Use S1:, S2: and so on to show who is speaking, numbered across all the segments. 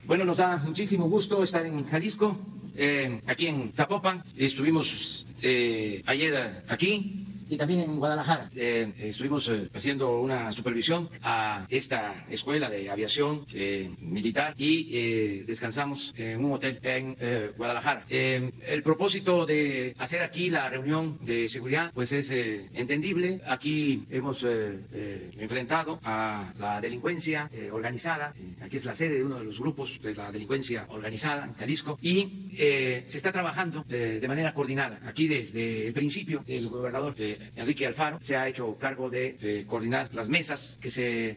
S1: Bueno, nos da muchísimo gusto estar en Jalisco, aquí en Zapopan. Estuvimos ayer aquí y también en Guadalajara. Estuvimos haciendo una supervisión a esta escuela de aviación militar y descansamos en un hotel en Guadalajara. El propósito de hacer aquí la reunión de seguridad pues es entendible. Aquí hemos enfrentado a la delincuencia organizada. Aquí es la sede de uno de los grupos de la delincuencia organizada en Jalisco y se está trabajando de manera coordinada. Aquí desde el principio el gobernador Enrique Alfaro se ha hecho cargo de coordinar las mesas que se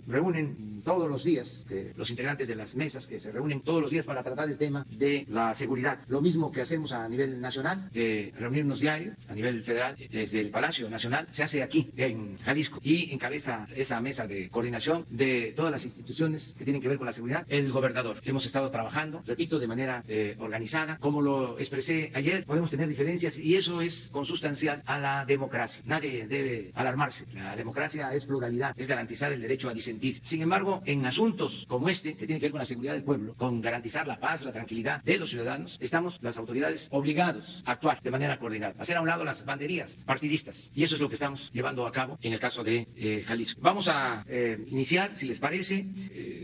S1: reúnen todos los días, los integrantes de las mesas que se reúnen todos los días para tratar el tema de la seguridad. Lo mismo que hacemos a nivel nacional, de reunirnos diario, a nivel federal, desde el Palacio Nacional, se hace aquí, en Jalisco, y encabeza esa mesa de coordinación de todas las instituciones que tienen que ver con la seguridad, el gobernador. Hemos estado trabajando, repito, de manera organizada. Como lo expresé ayer, podemos tener diferencias y eso es consustancial a la democracia. Nadie debe alarmarse. La democracia es pluralidad, es garantizar el derecho a disentir. Sin embargo, en asuntos como este, que tiene que ver con la seguridad del pueblo, con garantizar la paz, la tranquilidad de los ciudadanos, estamos las autoridades obligados a actuar de manera coordinada, hacer a un lado las banderías partidistas. Y eso es lo que estamos llevando a cabo en el caso de Jalisco. Vamos a iniciar, si les parece,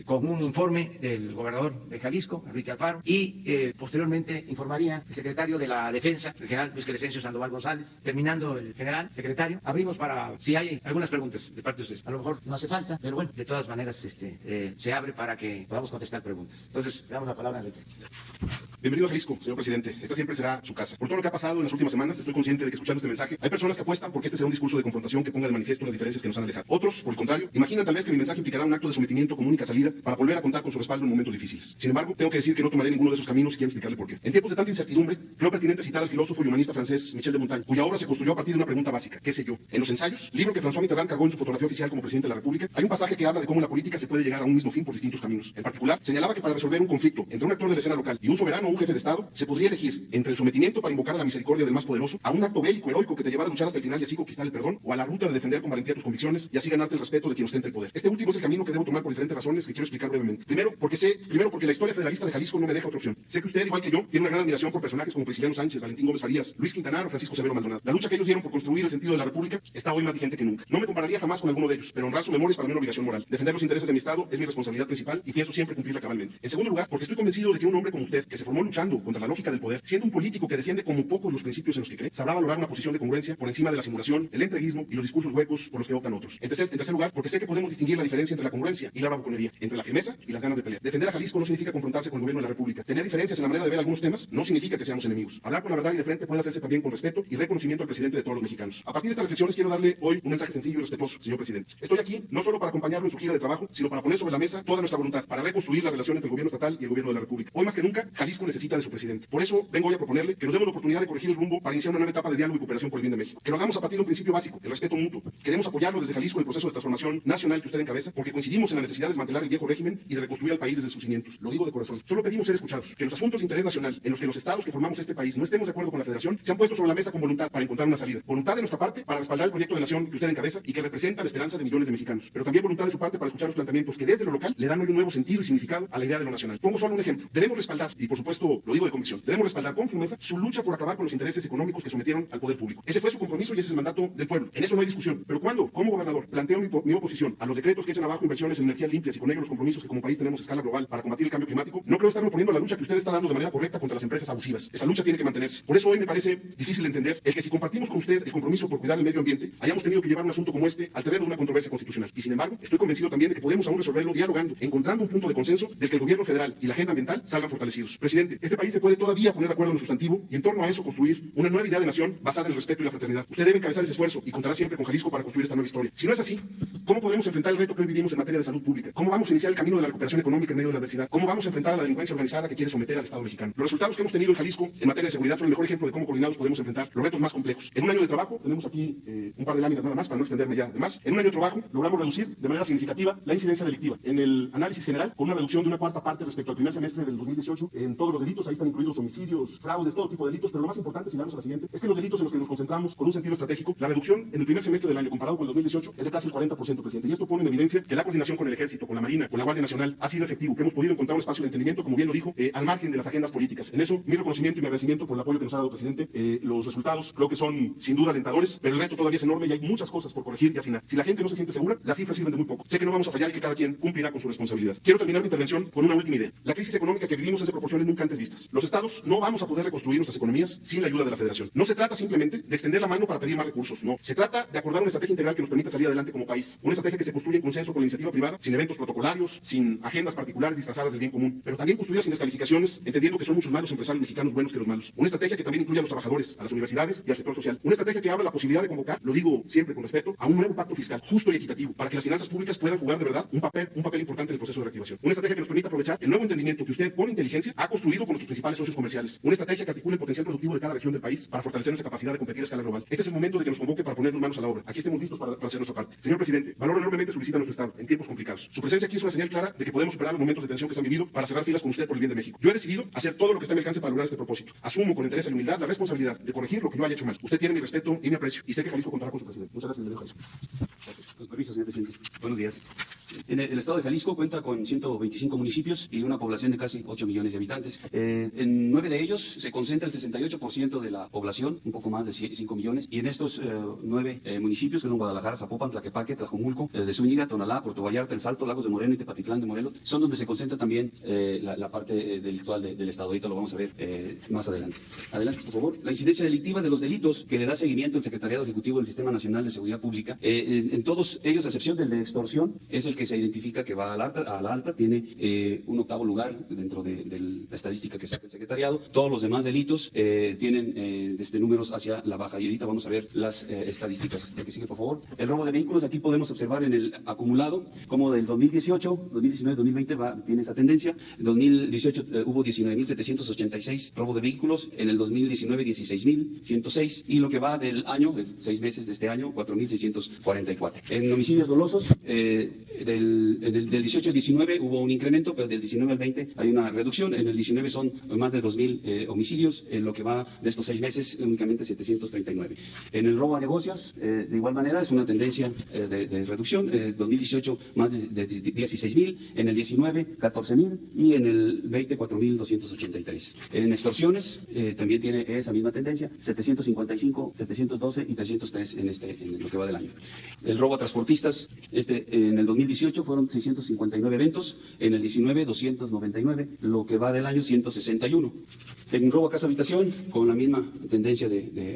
S1: con un informe del gobernador de Jalisco, Enrique Alfaro, y posteriormente informaría el secretario de la Defensa, el general Luis Crescencio Sandoval González. Terminando el general secretario, abrimos para si hay algunas preguntas de parte de ustedes. A lo mejor no hace falta, pero bueno, de todas maneras se abre para que podamos contestar preguntas. Entonces, le damos la palabra a Enrique.
S2: Bienvenido a Jalisco, señor presidente. Esta siempre será su casa. Por todo lo que ha pasado en las últimas semanas, estoy consciente de que escuchando este mensaje, hay personas que apuestan porque este será un discurso de confrontación que ponga de manifiesto las diferencias que nos han alejado. Otros, por el contrario, imaginan tal vez que mi mensaje implicará un acto de sometimiento con única salida para volver a contar con su respaldo en momentos difíciles. Sin embargo, tengo que decir que no tomaré ninguno de esos caminos y quiero explicarle por qué. En tiempos de tanta incertidumbre, creo pertinente citar al filósofo y humanista francés Michel de Montaigne, cuya obra se construyó a partir de una pregunta básica: ¿qué sé yo? En Los Ensayos, libro que François Mitterrand cargó en su fotografía oficial como presidente de la República, hay un pasaje que habla de cómo la política se puede llegar a un mismo fin por distintos caminos. En particular, señalaba que para resolver un conflicto entre un actor de la escena local y un soberano o un jefe de Estado, se podría elegir entre el sometimiento para invocar a la misericordia del más poderoso, a un acto bélico heroico que te llevara a luchar hasta el final y así conquistar el perdón, o a la ruta de defender con valentía tus convicciones y así ganarte el respeto de quien ostenta el poder. Este último es el camino que debo tomar por diferentes razones que quiero explicar brevemente. Primero, porque la historia federalista de Jalisco no me deja otra opción. Sé que usted, igual que yo, tiene una gran admiración por personajes como Prisciliano Sánchez, Valentín Gómez Farías, Luis Quintanar o Francisco Severo Maldonado. La lucha que ellos dieron por construir el sentido de la República está hoy más vigente que nunca. No me compararía jamás con alguno de ellos, pero honrar su memoria es para mí una obligación moral. Defender los intereses de mi Estado es mi responsabilidad principal y pienso siempre cumplirla cabalmente. En segundo lugar, porque estoy convencido de que un hombre como usted, que se formó luchando contra la lógica del poder, siendo un político que defiende como pocos los principios en los que cree, sabrá valorar una posición de congruencia por encima de la simulación, el entreguismo y los discursos huecos por los que optan otros. En tercer lugar, porque sé que podemos distinguir la diferencia entre la congruencia y la bravuconería, entre la firmeza y las ganas de pelear. Defender a Jalisco no significa confrontarse con el gobierno de la República. Tener diferencias en la manera de ver algunos temas no significa que seamos enemigos. Hablar con la verdad y de frente puede hacerse también con respeto y reconocimiento al presidente de todos los mexicanos. A partir de estas reflexiones quiero darle hoy un mensaje sencillo y respetuoso, señor presidente. Estoy aquí no solo para acompañarlo en su gira de trabajo, sino para poner sobre la mesa toda nuestra voluntad para reconstruir la relación entre el gobierno estatal y el gobierno de la República. Hoy más que nunca, Jalisco necesita de su presidente. Por eso vengo hoy a proponerle que nos demos la oportunidad de corregir el rumbo para iniciar una nueva etapa de diálogo y cooperación por el bien de México. Que lo hagamos a partir de un principio básico, el respeto mutuo. Queremos apoyarlo desde Jalisco en el proceso de transformación nacional que usted encabeza, porque coincidimos en la necesidad de desmantelar el viejo régimen y de reconstruir al país desde sus cimientos. Lo digo de corazón. Solo pedimos ser escuchados. Que los asuntos de interés nacional en los que los estados que formamos este país no estemos de acuerdo con la Federación se han puesto sobre la mesa con voluntad para encontrar una salida. Voluntad de nuestra parte para respaldar el proyecto de nación que usted encabeza y que representa la esperanza de millones de mexicanos. Pero también voluntad de su parte para escuchar los planteamientos que desde lo local le dan hoy un nuevo sentido y significado a la idea de lo nacional. Pongo solo un ejemplo. Debemos respaldar, y por supuesto lo digo de convicción, debemos respaldar con firmeza su lucha por acabar con los intereses económicos que sometieron al poder público. Ese fue su compromiso y ese es el mandato del pueblo. En eso no hay discusión. Pero cuando, como gobernador, planteo mi oposición a los decretos que echan abajo inversiones en energías limpias y con ello los compromisos que como país tenemos a escala global para combatir el cambio climático, no creo estarme oponiendo a la lucha que usted está dando de manera correcta contra las empresas abusivas. Esa lucha tiene que mantenerse. Por eso hoy me parece difícil entender el que si compartimos con usted el compromiso por cuidar el medio ambiente, hayamos tenido que llevar un asunto como este al terreno de una controversia constitucional. Y sin embargo, estoy convencido también de que podemos aún resolverlo dialogando, encontrando un punto de consenso del que el gobierno federal y la agenda ambiental salgan fortalecidos. Presidente, este país se puede todavía poner de acuerdo en lo sustantivo y en torno a eso construir una nueva idea de nación basada en el respeto y la fraternidad. Usted debe encabezar ese esfuerzo y contará siempre con Jalisco para construir esta nueva historia. Si no es así, ¿cómo podremos enfrentar el reto que hoy vivimos en materia de salud pública? ¿Cómo vamos a iniciar el camino de la recuperación económica en medio de la adversidad? ¿Cómo vamos a enfrentar a la delincuencia organizada que quiere someter al Estado mexicano? Los resultados que hemos tenido en Jalisco en materia de seguridad son el mejor ejemplo de cómo coordinados podemos enfrentar los retos más complejos. En un año de trabajo, tenemos aquí un par de láminas nada más para no extenderme ya de más. En un año de trabajo logramos reducir de manera significativa la incidencia delictiva. En el análisis general, con una reducción de una cuarta parte respecto al primer semestre del 2018 en todos los delitos, ahí están incluidos homicidios, fraudes, todo tipo de delitos, pero lo más importante, si miramos a la siguiente, es que los delitos en los que nos concentramos con un sentido estratégico, la reducción en el primer semestre del año comparado con el 2018 es de casi el 40%. 100%, presidente. Y esto pone en evidencia que la coordinación con el Ejército, con la Marina, con la Guardia Nacional ha sido efectivo, que hemos podido encontrar un espacio de entendimiento, como bien lo dijo, al margen de las agendas políticas. En eso, mi reconocimiento y mi agradecimiento por el apoyo que nos ha dado, presidente. Los resultados creo que son sin duda alentadores, pero el reto todavía es enorme y hay muchas cosas por corregir y afinar. Si la gente no se siente segura, las cifras sirven de muy poco. Sé que no vamos a fallar y que cada quien cumplirá con su responsabilidad. Quiero terminar mi intervención con una última idea. La crisis económica que vivimos es de proporciones nunca antes vistas. Los estados no vamos a poder reconstruir nuestras economías sin la ayuda de la Federación. No se trata simplemente de extender la mano para pedir más recursos, no. Se trata de acordar una estrategia integral que nos permita salir adelante como país. Una estrategia que se construya en consenso con la iniciativa privada, sin eventos protocolarios, sin agendas particulares disfrazadas del bien común, pero también construida sin descalificaciones, entendiendo que son muchos más los empresarios mexicanos buenos que los malos. Una estrategia que también incluya a los trabajadores, a las universidades y al sector social. Una estrategia que abra la posibilidad de convocar, lo digo siempre con respeto, a un nuevo pacto fiscal justo y equitativo para que las finanzas públicas puedan jugar de verdad un papel importante en el proceso de reactivación. Una estrategia que nos permita aprovechar el nuevo entendimiento que usted, con inteligencia, ha construido con nuestros principales socios comerciales. Una estrategia que articule el potencial productivo de cada región del país para fortalecer nuestra capacidad de competir a escala global. Este es el momento de que nos convoque para ponernos manos a la obra. Aquí estemos listos para hacer nuestra parte. Señor presidente, valoro enormemente su visita a nuestro estado en tiempos complicados. Su presencia aquí es una señal clara de que podemos superar los momentos de tensión que se han vivido para cerrar filas con usted por el bien de México. Yo he decidido hacer todo lo que está a mi alcance para lograr este propósito. Asumo con interés y humildad la responsabilidad de corregir lo que yo haya hecho mal. Usted tiene mi respeto y mi aprecio y sé que Jalisco contará con su presidente. Muchas gracias, Jalisco.
S3: Gracias. Con permiso, señor presidente. Buenos días. El estado de Jalisco cuenta con 125 municipios y una población de casi 8 millones de habitantes. En 9 de ellos se concentra el 68% de la población, un poco más de 5 millones. Y en estos 9 municipios, que son Guadalajara, Zapopan, Tlaquepaque, Tlajomulco, de Zúñiga, Tonalá, Puerto Vallarta, El Salto, Lagos de Moreno y Tepatitlán de Morelos, son donde se concentra también la parte delictual del estado. Ahorita lo vamos a ver más adelante. Adelante, por favor. La incidencia delictiva de los delitos que le da seguimiento el Secretariado Ejecutivo del Sistema Nacional de Seguridad Pública, en todos ellos, a excepción del de extorsión, es el que se identifica que va a la alta, tiene un octavo lugar dentro de la estadística que saca el secretariado. Todos los demás delitos tienen números hacia la baja. Y ahorita vamos a ver las estadísticas. La que sigue, por favor. El robo de vehículos, aquí podemos observar en el acumulado como del 2018, 2019, 2020 tiene esa tendencia. En 2018 hubo 19.786 robo de vehículos, en el 2019 16.106 y lo que va del año, 6 meses de este año, 4.644. En homicidios dolosos, del 18 al 19 hubo un incremento, pero del 19 al 20 hay una reducción. En el 19 son más de 2.000 homicidios, en lo que va de estos 6 meses únicamente 739. En el robo a negocios, de igual manera, es una tendencia de reducción. 2018 más de 16.000, en el 19 14.000 y en el 20 4.283. En extorsiones también tiene esa misma tendencia, 755, 712 y 303 en lo que va del año. El robo a transportistas, en el 2018 fueron 659 eventos, en el 19 299, lo que va del año 161. En robo a casa habitación, con la misma tendencia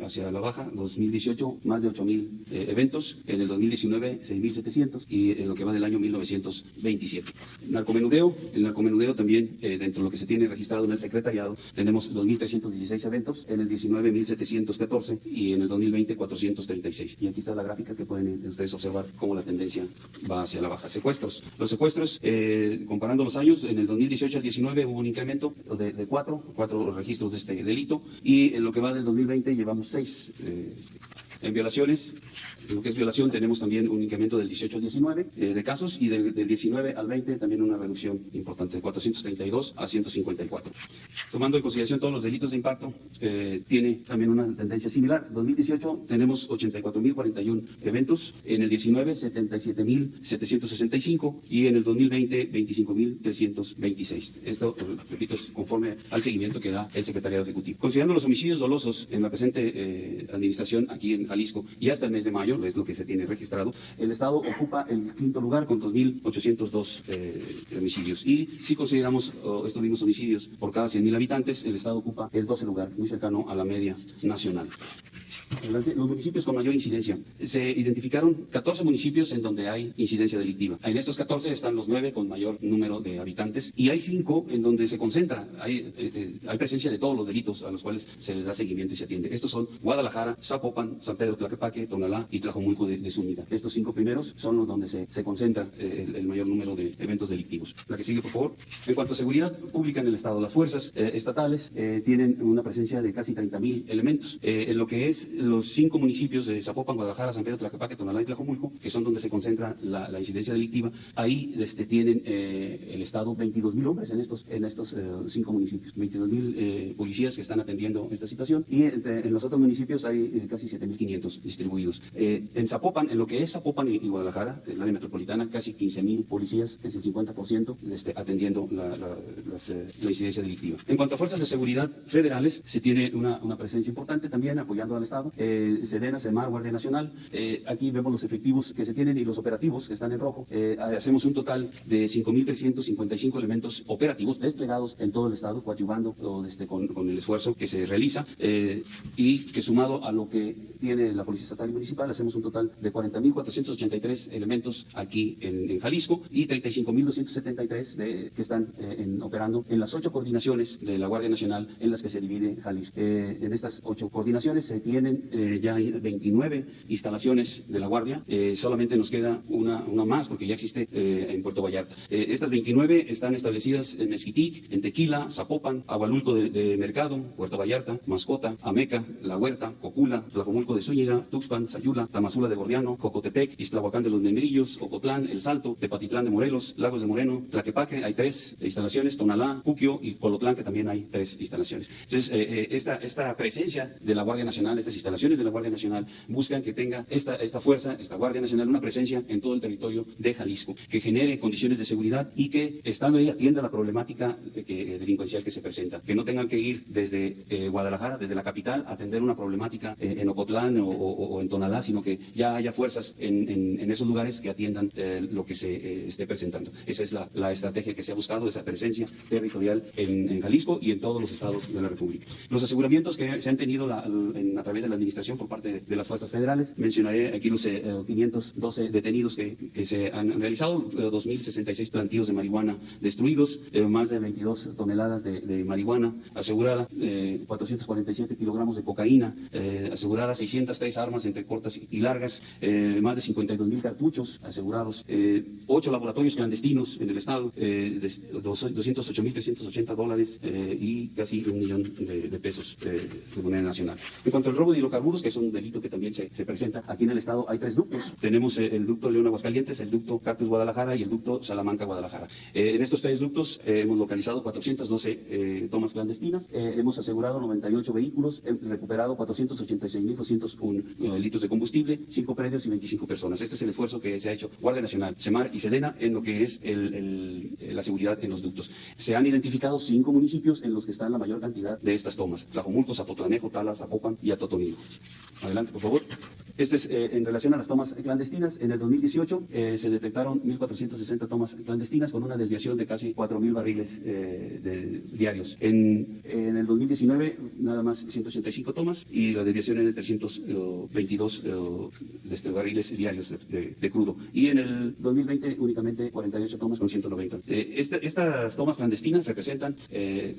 S3: hacia la baja, 2018 más de 8.000 eventos, en el 2019 6.700 y en lo que va del año 1927. El narcomenudeo también, dentro de lo que se tiene registrado en el secretariado, tenemos 2.316 eventos, en el 19 1.714 y en el 2020 436. Y aquí está la gráfica que pueden ustedes observar cómo la tendencia va hacia la baja. Secuestros. Los secuestros, comparando los años, en el 2018 al 19 hubo un incremento de 4 registros de este delito y en lo que va del 2020 llevamos 6. En violaciones, en lo que es violación, tenemos también un incremento del 18 al 19 de casos y del 19 al 20 también una reducción importante, de 432 a 154. Tomando en consideración todos los delitos de impacto, tiene también una tendencia similar. En 2018 tenemos 84.041 eventos, en el 19 77.765 y en el 2020 25.326. Esto, repito, es conforme al seguimiento que da el Secretariado Ejecutivo. Considerando los homicidios dolosos en la presente administración aquí en Jalisco y hasta el mes de mayo, es lo que se tiene registrado, el Estado ocupa el 5º lugar con 2.802 homicidios. Y si consideramos estos mismos homicidios por cada 100.000 habitantes, el Estado ocupa el 12 lugar, muy cercano a la media nacional. Los municipios con mayor incidencia. Se identificaron 14 municipios en donde hay incidencia delictiva. En estos 14 están los 9 con mayor número de habitantes y hay 5 en donde se concentra. Hay presencia de todos los delitos a los cuales se les da seguimiento y se atiende. Estos son Guadalajara, Zapopan, San Pedro Tlaquepaque, Tonalá y Tlajomulco de Zúñiga. Estos 5 primeros son los donde se concentra el mayor número de eventos delictivos. La que sigue, por favor. En cuanto a seguridad pública en el Estado, las fuerzas estatales tienen una presencia de casi 30.000 elementos. En lo que es es los 5 municipios de Zapopan, Guadalajara, San Pedro, Tlaquepaque, Tonalá y Tlajomulco, que son donde se concentra la incidencia delictiva. Ahí tienen el Estado 22,000 hombres en estos 5 municipios, 22,000 policías que están atendiendo esta situación, y en los otros municipios hay casi 7,500 distribuidos. En Zapopan, en lo que es Zapopan y Guadalajara, el área metropolitana, casi 15,000 policías, que es el 50%, atendiendo la incidencia delictiva. En cuanto a fuerzas de seguridad federales, se tiene una presencia importante también apoyando al Estado. Sedena, Semar, Guardia Nacional. Aquí vemos los efectivos que se tienen y los operativos que están en rojo. Hacemos un total de 5,355 elementos operativos desplegados en todo el Estado, coadyuvando con el esfuerzo que se realiza, y que sumado a lo que tiene la Policía Estatal y Municipal, hacemos un total de 40,483 elementos aquí en Jalisco y 35,273 que están operando en las 8 coordinaciones de la Guardia Nacional en las que se divide Jalisco. En estas 8 coordinaciones se tienen ya 29 instalaciones de la Guardia. Solamente nos queda una más porque ya existe en Puerto Vallarta. Estas 29 están establecidas en Mezquitic, en Tequila, Zapopan, Agualulco de Mercado, Puerto Vallarta, Mascota, Ameca, La Huerta, Cocula, Tlajomulco de Zúñiga, Tuxpan, Sayula, Tamazula de Gordiano, Cocotepec, Ixtlahuacán de los Membrillos, Ocotlán, El Salto, Tepatitlán de Morelos, Lagos de Moreno, Tlaquepaque, hay 3 instalaciones, Tonalá, Cuquio y Colotlán, que también hay 3 instalaciones. Entonces, esta presencia de la Guardia Nacional, estas instalaciones de la Guardia Nacional, buscan que tenga esta fuerza, esta Guardia Nacional, una presencia en todo el territorio de Jalisco, que genere condiciones de seguridad y que, estando ahí, atienda la problemática delincuencial que se presenta. Que no tengan que ir desde Guadalajara, desde la capital, a atender una problemática en Ocotlán o en Tonalá, sino que ya haya fuerzas en esos lugares que atiendan lo que se esté presentando. Esa es la estrategia que se ha buscado, esa presencia territorial en Jalisco y en todos los estados de la República. Los aseguramientos que se han tenido a través de la administración por parte de las fuerzas federales, mencionaré aquí los 512 detenidos que se han realizado, 2,066 plantíos de marihuana destruidos, más de 22 toneladas de marihuana asegurada, 447 kilogramos de cocaína asegurada, 603 armas entre cortas y largas, más de 52,000 cartuchos asegurados, 8 laboratorios clandestinos en el estado, $208,380 y casi $1 millón de pesos de moneda nacional. En cuanto al robo de hidrocarburos, que es un delito que también se presenta aquí en el estado, hay 3 ductos. Tenemos el ducto León Aguascalientes, el ducto Cactus Guadalajara y el ducto Salamanca Guadalajara. En estos 3 ductos hemos localizado 412 tomas clandestinas, hemos asegurado 98 vehículos, recuperado 486,201 litros de combustible, 5 predios y 25 personas. Este es el esfuerzo que se ha hecho Guardia Nacional, Semar y Sedena en lo que es la seguridad en los ductos. Se han identificado 5 municipios en los que están la mayor cantidad de estas tomas: Tlajomulco, Zapotlanejo, Tala, Zapopan y Atotonilco. Adelante, por favor. Este es en relación a las tomas clandestinas. En el 2018 se detectaron 1,460 tomas clandestinas con una desviación de casi 4,000 barriles diarios. En el 2019 nada más 185 tomas y la desviación es de 322 barriles diarios de crudo. Y en el 2020 únicamente 48 tomas con 190. Estas tomas clandestinas representan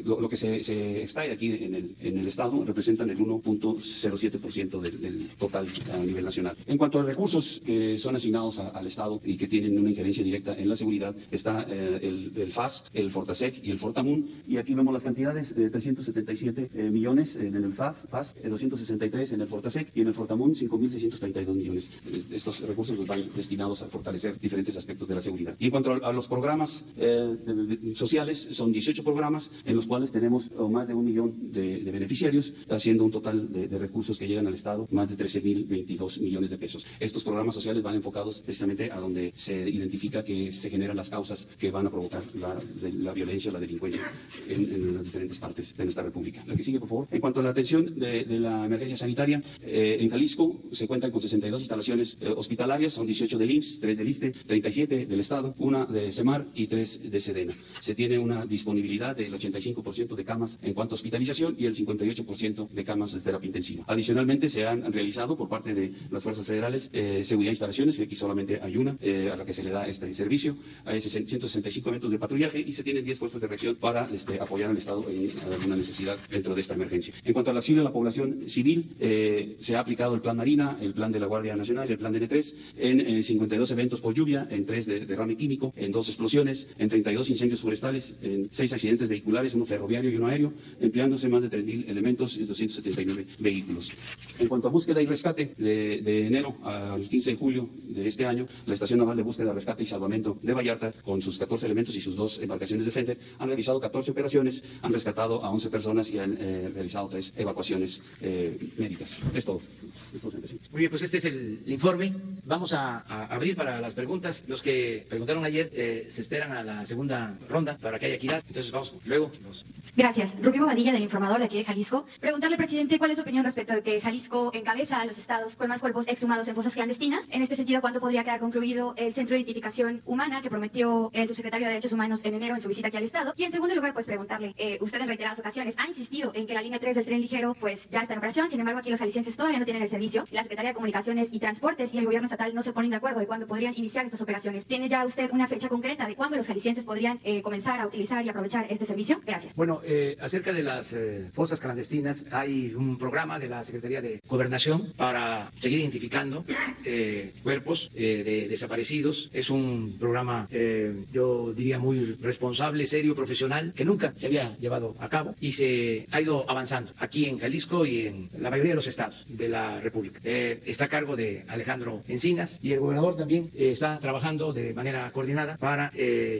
S3: lo que se extrae aquí en el estado, representan el 1,07% del total a nivel nacional. En cuanto a recursos que son asignados al Estado y que tienen una injerencia directa en la seguridad, está el FAS, el Fortasec y el Fortamun, y aquí vemos las cantidades: 377 millones en el FAS, 263 en el Fortasec y en el Fortamun 5,632 millones. Estos recursos van destinados a fortalecer diferentes aspectos de la seguridad. Y en cuanto a los programas sociales, son 18 programas en los cuales tenemos más de 1 millón de beneficiarios, haciendo un total de recursos que llegan al Estado, más de 13,022 millones de pesos. Estos programas sociales van enfocados precisamente a donde se identifica que se generan las causas que van a provocar la violencia o la delincuencia en las diferentes partes de nuestra República. La que sigue, por favor. En cuanto a la atención de la emergencia sanitaria, en Jalisco se cuentan con 62 instalaciones hospitalarias, son 18 del IMSS, 3 del ISSSTE, 37 del Estado, 1 de Semar y 3 de Sedena. Se tiene una disponibilidad del 85% de camas en cuanto a hospitalización y el 58% de camas de terapia intensiva. Adicionalmente, se han realizado por parte de de las fuerzas federales, seguridad de instalaciones, que aquí solamente hay una a la que se le da este servicio. Hay 165 eventos de patrullaje y se tienen 10 fuerzas de reacción para apoyar al Estado en alguna necesidad dentro de esta emergencia. En cuanto al auxilio a la población civil, se ha aplicado el Plan Marina, el Plan de la Guardia Nacional y el Plan DN3 en 52 eventos por lluvia, en 3 de derrame químico, en 2 explosiones, en 32 incendios forestales, en 6 accidentes vehiculares, uno ferroviario y uno aéreo, empleándose más de 3.000 elementos y 279 vehículos. En cuanto a búsqueda y rescate, de enero al 15 de julio de este año, la Estación Naval de Búsqueda, Rescate y Salvamento de Vallarta, con sus 14 elementos y sus 2 embarcaciones de Fender, han realizado 14 operaciones, han rescatado a 11 personas y han realizado 3 evacuaciones médicas. Es todo.
S1: Muy bien, pues este es el informe. Vamos a abrir para las preguntas. Los que preguntaron ayer se esperan a la segunda ronda para que haya equidad. Entonces vamos luego.
S4: Gracias. Rubí Bobadilla, del Informador de aquí de Jalisco. Preguntarle, presidente, ¿cuál es su opinión respecto de que Jalisco encabeza a los estados con más cuerpos exhumados en fosas clandestinas? En este sentido, ¿cuándo podría quedar concluido el Centro de Identificación Humana que prometió el subsecretario de Derechos Humanos en enero en su visita aquí al estado? Y en segundo lugar, pues preguntarle, usted en reiteradas ocasiones ha insistido en que la línea 3 del tren ligero pues ya está en operación, sin embargo aquí los jaliscienses todavía no tienen el servicio. La Secretaría de Comunicaciones y Transportes y el gobierno estatal no se ponen de acuerdo de cuándo podrían iniciar estas operaciones. ¿Tiene ya usted una fecha concreta de cuándo los jaliscienses podrían comenzar a utilizar y aprovechar este servicio? Gracias.
S1: Bueno, acerca de las fosas clandestinas, hay un programa de la Secretaría de Gobernación para seguir identificando cuerpos de desaparecidos. Es un programa, yo diría, muy responsable, serio, profesional, que nunca se había llevado a cabo y se ha ido avanzando aquí en Jalisco y en la mayoría de los estados de la República. Está a cargo de Alejandro Encinas y el gobernador también está trabajando de manera coordinada para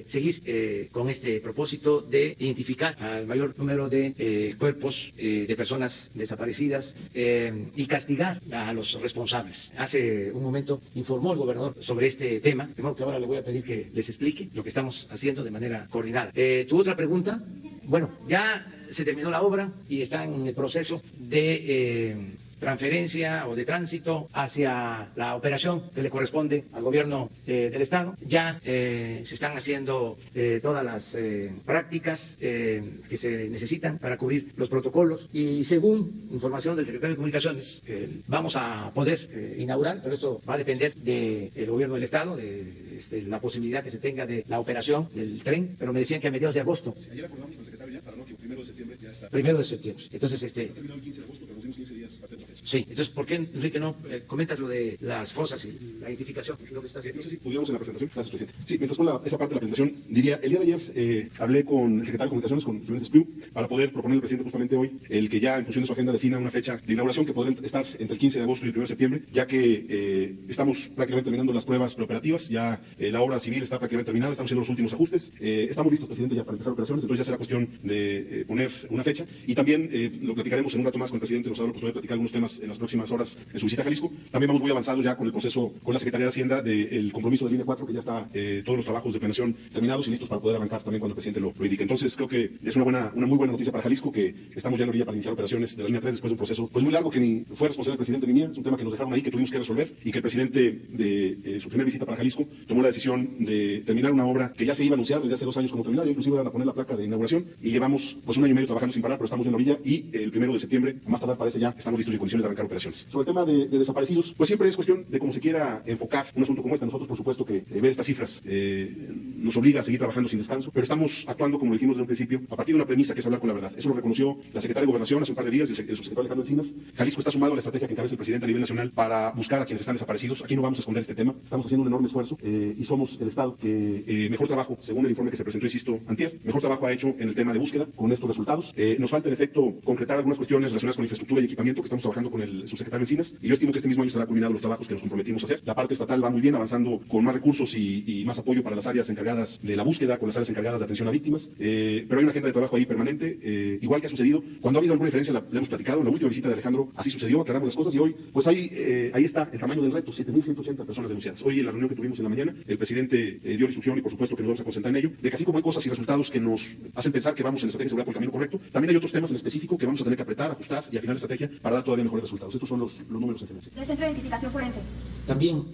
S1: seguir con este propósito de identificar al mayor número de cuerpos de personas desaparecidas y castigar a los responsables. Hace un momento informó el gobernador sobre este tema, de modo que ahora le voy a pedir que les explique lo que estamos haciendo de manera coordinada. ¿Tu otra pregunta? Bueno, ya se terminó la obra y está en el proceso de transferencia o de tránsito hacia la operación que le corresponde al gobierno del estado. Ya se están haciendo todas las prácticas que se necesitan para cubrir los protocolos y según información del secretario de Comunicaciones vamos a poder inaugurar, pero esto va a depender del gobierno del estado, de la posibilidad que se tenga de la operación del tren, pero me decían que a mediados de agosto.
S2: Sí, ayer acordamos con el secretario ya para no que el 1 de septiembre ya está.
S1: 1 de septiembre. Entonces,
S2: Está terminado el 15 de agosto, pero nos dimos 15 días para tener la fecha.
S1: sí, entonces, ¿por qué, Enrique, no comentas lo de las fosas y la identificación? Lo que está haciendo.
S2: No sé si pudiéramos en la presentación. Gracias, presidente. Sí, mientras con esa parte de la presentación, diría, el día de ayer hablé con el secretario de Comunicaciones, con Jiménez Espriu, para poder proponer al presidente justamente hoy el que ya en función de su agenda defina una fecha de inauguración que podría estar entre el 15 de agosto y el 1 de septiembre, ya que estamos prácticamente terminando las pruebas preoperativas, ya la obra civil está prácticamente terminada, estamos haciendo los últimos ajustes, estamos listos, presidente, ya para empezar operaciones, entonces ya será cuestión de poner una fecha y también lo platicaremos en un rato más con el presidente, nos ha dado la oportunidad de platicar algunos temas en las próximas horas en su visita a Jalisco. También vamos muy avanzados ya con el proceso con la Secretaría de Hacienda del compromiso de línea 4, que ya está todos los trabajos de planeación terminados y listos para poder arrancar también cuando el presidente lo indique. Entonces creo que es una muy buena noticia para Jalisco, que estamos ya en orilla para iniciar operaciones de la línea 3 después de un proceso pues muy largo que ni fue responsabilidad del presidente ni mía, es un tema que nos dejaron ahí, que tuvimos que resolver y que el presidente de su primera visita para Jalisco tomó la decisión de terminar una obra que ya se iba a anunciar desde hace 2 años como terminada, inclusive iban a poner la placa de inauguración y llevamos pues 1 año y medio trabajando sin parar, pero estamos en la orilla y el 1 de septiembre, a más tardar parece ya, estamos listos y en condiciones de arrancar operaciones. Sobre el tema de desaparecidos, pues siempre es cuestión de cómo se quiera enfocar un asunto como este. Nosotros, por supuesto, que ver estas cifras nos obliga a seguir trabajando sin descanso, pero estamos actuando, como dijimos desde un principio, a partir de una premisa que es hablar con la verdad. Eso lo reconoció la secretaria de Gobernación hace un par de días, el subsecretario Alejandro Encinas. Jalisco está sumado a la estrategia que encabeza el presidente a nivel nacional para buscar a quienes están desaparecidos. Aquí no vamos a esconder este tema, estamos haciendo un enorme esfuerzo y somos el Estado que mejor trabajo, según el informe que se presentó, insisto, antier, mejor trabajo ha hecho en el tema de búsqueda con estos resultados. Nos falta, en efecto, concretar algunas cuestiones relacionadas con infraestructura y equipamiento que estamos trabajando con el subsecretario Encinas y yo estimo que este mismo año estará culminado los trabajos que nos comprometimos a hacer. La parte estatal va muy bien, avanzando con más recursos y más apoyo para las áreas encargadas de la búsqueda, con las áreas encargadas de atención a víctimas, pero hay una agenda de trabajo ahí permanente, igual que ha sucedido. Cuando ha habido alguna diferencia, la hemos platicado, en la última visita de Alejandro, así sucedió, aclaramos las cosas y hoy, pues ahí está el tamaño del reto, 7.180 personas denunciadas. Hoy en la reunión que tuvimos en la mañana, el presidente dio la instrucción y por supuesto que nos vamos a concentrar en ello, de que así como hay cosas y resultados que nos hacen pensar que vamos en la estrategia de seguridad por el camino correcto, también hay otros temas en específico que vamos a tener que apretar, ajustar y afinar la estrategia para dar todavía mejores resultados. Estos son los números en general.
S4: ¿El Centro de Identificación Forense?
S1: También,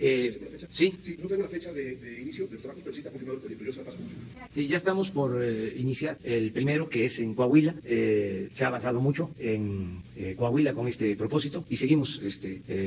S1: sí.
S2: Sí, no tengo la fecha de inicio de los trabajos, pero sí está confirmado proyecto. Yo se la paso mucho.
S1: Sí, ya estamos por iniciar el primero, que es en Coahuila. Se ha avanzado mucho en Coahuila con este propósito y seguimos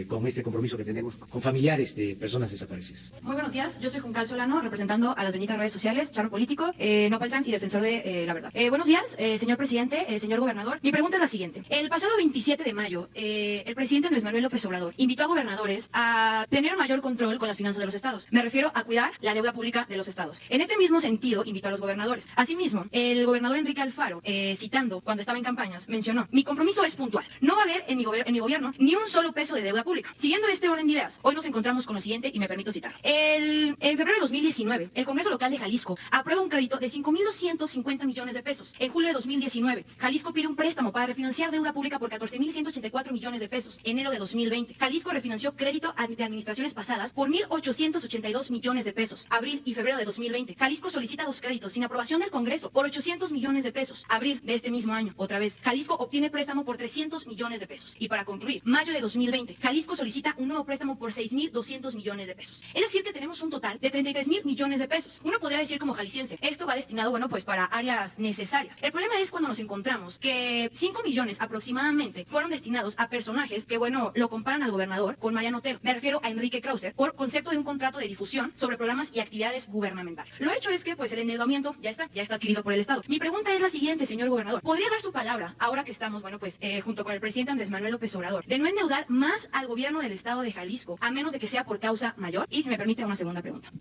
S1: con este compromiso que tenemos con familiares de personas desaparecidas.
S4: Muy buenos días, yo soy Juncal Solano, representando a las benditas redes sociales, Charro Político, Nopal y defensor de la verdad. Buenos días, señor presidente, señor gobernador. Mi pregunta es la siguiente. El pasado 27 de mayo, el presidente Andrés Manuel López Obrador invitó a gobernadores a tener un mayor control con las finanzas de los estados. Me refiero a cuidar la deuda pública de los estados. En este mismo sentido, invitó a los gobernadores. Asimismo, el gobernador Enrique Alfaro, citando cuando estaba en campañas, mencionó: mi compromiso es puntual. No va a haber en mi gobierno ni un solo peso de deuda pública. Siguiendo este orden de ideas, hoy nos encontramos con lo siguiente y me permito citar. En febrero de 2019, el Congreso Local de Jalisco aprueba un crédito de 5.250 millones de pesos. En julio de 2019, Jalisco pide un préstamo para refinanciar deuda pública por 14.184 millones de pesos. Enero de 2020, Jalisco refinanció crédito de administraciones pasadas por 1.882 millones de pesos. Abril y febrero de 2020, Jalisco solicita dos créditos sin aprobación del Congreso por 800 millones de pesos. Abril de este mismo año, otra vez, Jalisco obtiene préstamo por 300 millones de pesos. Y para concluir, mayo de 2020, Jalisco solicita un nuevo préstamo por 6.200 millones de pesos. Es decir, que tenemos un total de 33.000 millones de pesos. Uno podría decir como jalisciense, esto va destinado, bueno, pues para áreas necesarias. El problema es cuando nos encontramos que 5 millones aproximadamente fueron destinados a personajes que, bueno, lo comparan al gobernador con Mariano Otero. Me refiero a Enrique Krauser, por concepto de un contrato de difusión sobre programas y actividades gubernamentales. Lo hecho es que, pues, el endeudamiento ya está adquirido por el Estado. Mi pregunta es la siguiente, señor gobernador. ¿Podría dar su palabra, ahora que estamos, bueno, pues, junto con el presidente Andrés Manuel López Obrador, de no endeudar más al gobierno del Estado de Jalisco, a menos de que sea por causa mayor? Y si me permite una segunda pregunta.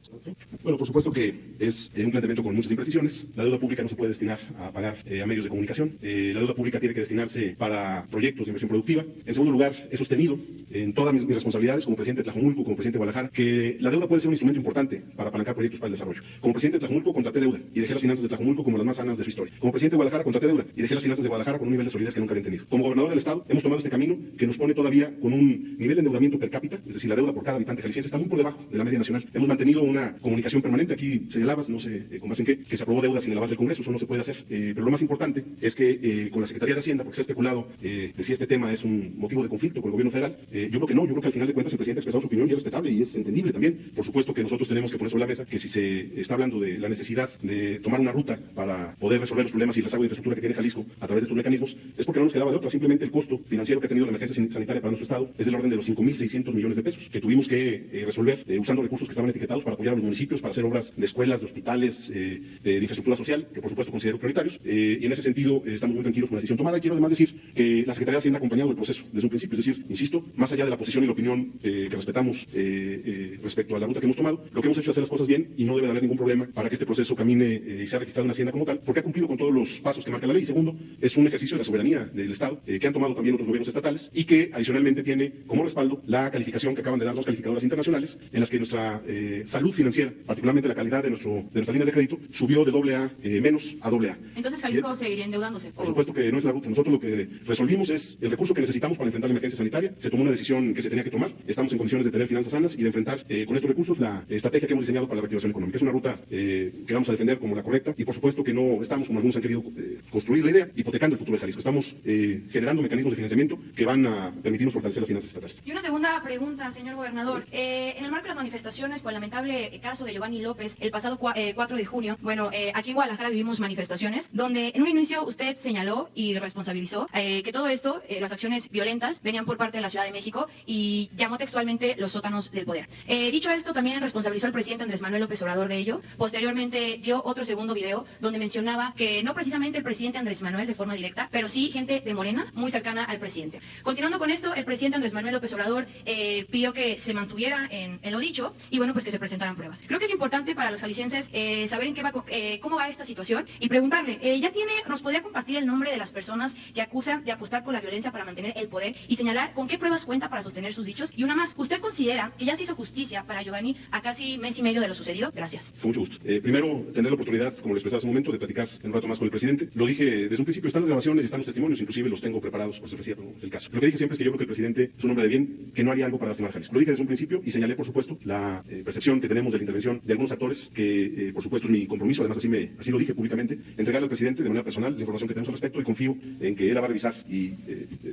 S2: Bueno, por supuesto que es un planteamiento con muchas imprecisiones. La deuda pública no se puede destinar a pagar a medios de comunicación. La deuda pública tiene que destinarse para proyectos de inversión productiva. En segundo lugar, he sostenido en todas mis responsabilidades como presidente de Tlajomulco, como presidente de Guadalajara, que la deuda puede ser un instrumento importante para apalancar proyectos para el desarrollo. Como presidente de Tlajomulco contraté deuda y dejé las finanzas de Tlajomulco como las más sanas de su historia. Como presidente de Guadalajara contraté deuda y dejé las finanzas de Guadalajara con un nivel de solidez que nunca había tenido. Como gobernador del estado hemos tomado este camino que nos pone todavía con un nivel de endeudamiento per cápita, es decir, la deuda por cada habitante jalisciense está muy por debajo de la media nacional. Hemos mantenido una comunicación permanente. Aquí señalabas, no sé con base en qué, que se aprobó deuda sin el aval del Congreso. Eso no se puede hacer. Pero lo más importante es que con la Secretaría de Hacienda, porque se ha especulado de si este tema es un motivo de conflicto con el gobierno federal, yo creo que no. Yo creo que al final de cuentas el presidente ha expresado su opinión y es respetable y es entendible también. Por supuesto que nosotros tenemos que poner sobre la mesa que si se está hablando de la necesidad de tomar una ruta para poder resolver los problemas y el rezago de infraestructura que tiene Jalisco a través de estos mecanismos, es porque no nos quedaba de otra. Simplemente el costo financiero que ha tenido la emergencia sanitaria para nuestro estado es del orden de los 5.600 millones de pesos que tuvimos que resolver usando recursos que estaban etiquetados para apoyar a los municipios, para hacer obras de escuelas, de hospitales, de infraestructura social, que por supuesto considero prioritarios. Y en ese sentido estamos muy tranquilos con la decisión tomada. Y quiero además decir que la Secretaría de Hacienda ha acompañado el proceso desde un principio. Es decir, insisto, más allá de la posición y la opinión que respetamos respecto a la ruta que hemos tomado, lo que hemos hecho es hacer las cosas bien y no debe de haber ningún problema para que este proceso camine y sea registrado en Hacienda como tal, porque ha cumplido con todos los pasos que marca la ley. Y segundo, es un ejercicio de la soberanía del Estado que han tomado también otros gobiernos estatales y que adicionalmente tiene como respaldo la calificación que acaban de dar dos calificadoras internacionales en las que nuestra salud financiera, particularmente la calidad de nuestras líneas de crédito, subió de AA- a AA.
S4: Entonces Jalisco seguiría endeudándose.
S2: Por supuesto que no es la ruta. Nosotros lo que resolvimos es el recurso que necesitamos para enfrentar la emergencia sanitaria. Se tomó una decisión que se tenía que tomar. Estamos en condiciones de tener finanzas sanas y de enfrentar con estos recursos la estrategia que hemos diseñado para la reactivación económica. Es una ruta que vamos a defender como la correcta y por supuesto que no estamos, como algunos han querido construir la idea, hipotecando el futuro de Jalisco. Estamos generando mecanismos de financiamiento que van a permitirnos fortalecer las finanzas estatales.
S4: Y una segunda pregunta, señor gobernador. En el marco de las manifestaciones por el lamentable caso de Giovanni López, el pasado 4 de junio, bueno, aquí en Guadalajara vivimos manifestaciones donde en un inicio usted señaló y responsabilizó que todo esto, las acciones violentas, venían por parte de la Ciudad de México y llamó textualmente los sótanos del poder. Dicho esto, también responsabilizó al presidente Andrés Manuel López Obrador de ello. Posteriormente dio otro segundo video donde mencionaba que no precisamente el presidente Andrés Manuel de forma directa, pero sí gente de Morena muy cercana al presidente. Continuando con esto, el presidente Andrés Manuel López Obrador pidió que se mantuviera en lo dicho y bueno, pues que se presentaran pruebas. Creo que es importante para los jaliscienses saber cómo va esta situación y preguntarle, ¿nos podría compartir el nombre de las personas que acusan de apostar por la violencia para mantener el poder y señalar con qué pruebas cuenta para sostener sus dichos? Y una más, ¿usted considera que ya se hizo justicia para Giovanni a casi mes y medio de lo sucedido? Gracias.
S2: Con mucho gusto. Primero, tendré la oportunidad, como lo expresaba hace un momento, de platicar en un rato más con el presidente. Lo dije desde un principio, están las grabaciones y están los testimonios, inclusive los tengo preparados por si ofrecía, no es el caso. Lo que dije siempre es que yo creo que el presidente es un hombre de bien, que no haría algo para lastimar a Jalisco. Lo dije desde un principio y señalé, por supuesto, la percepción que tenemos de la intervención de algunos actores, que por supuesto es mi compromiso, además así lo dije públicamente, entregarle al presidente de manera personal la información que tenemos al respecto y confío en que él la va a revisar y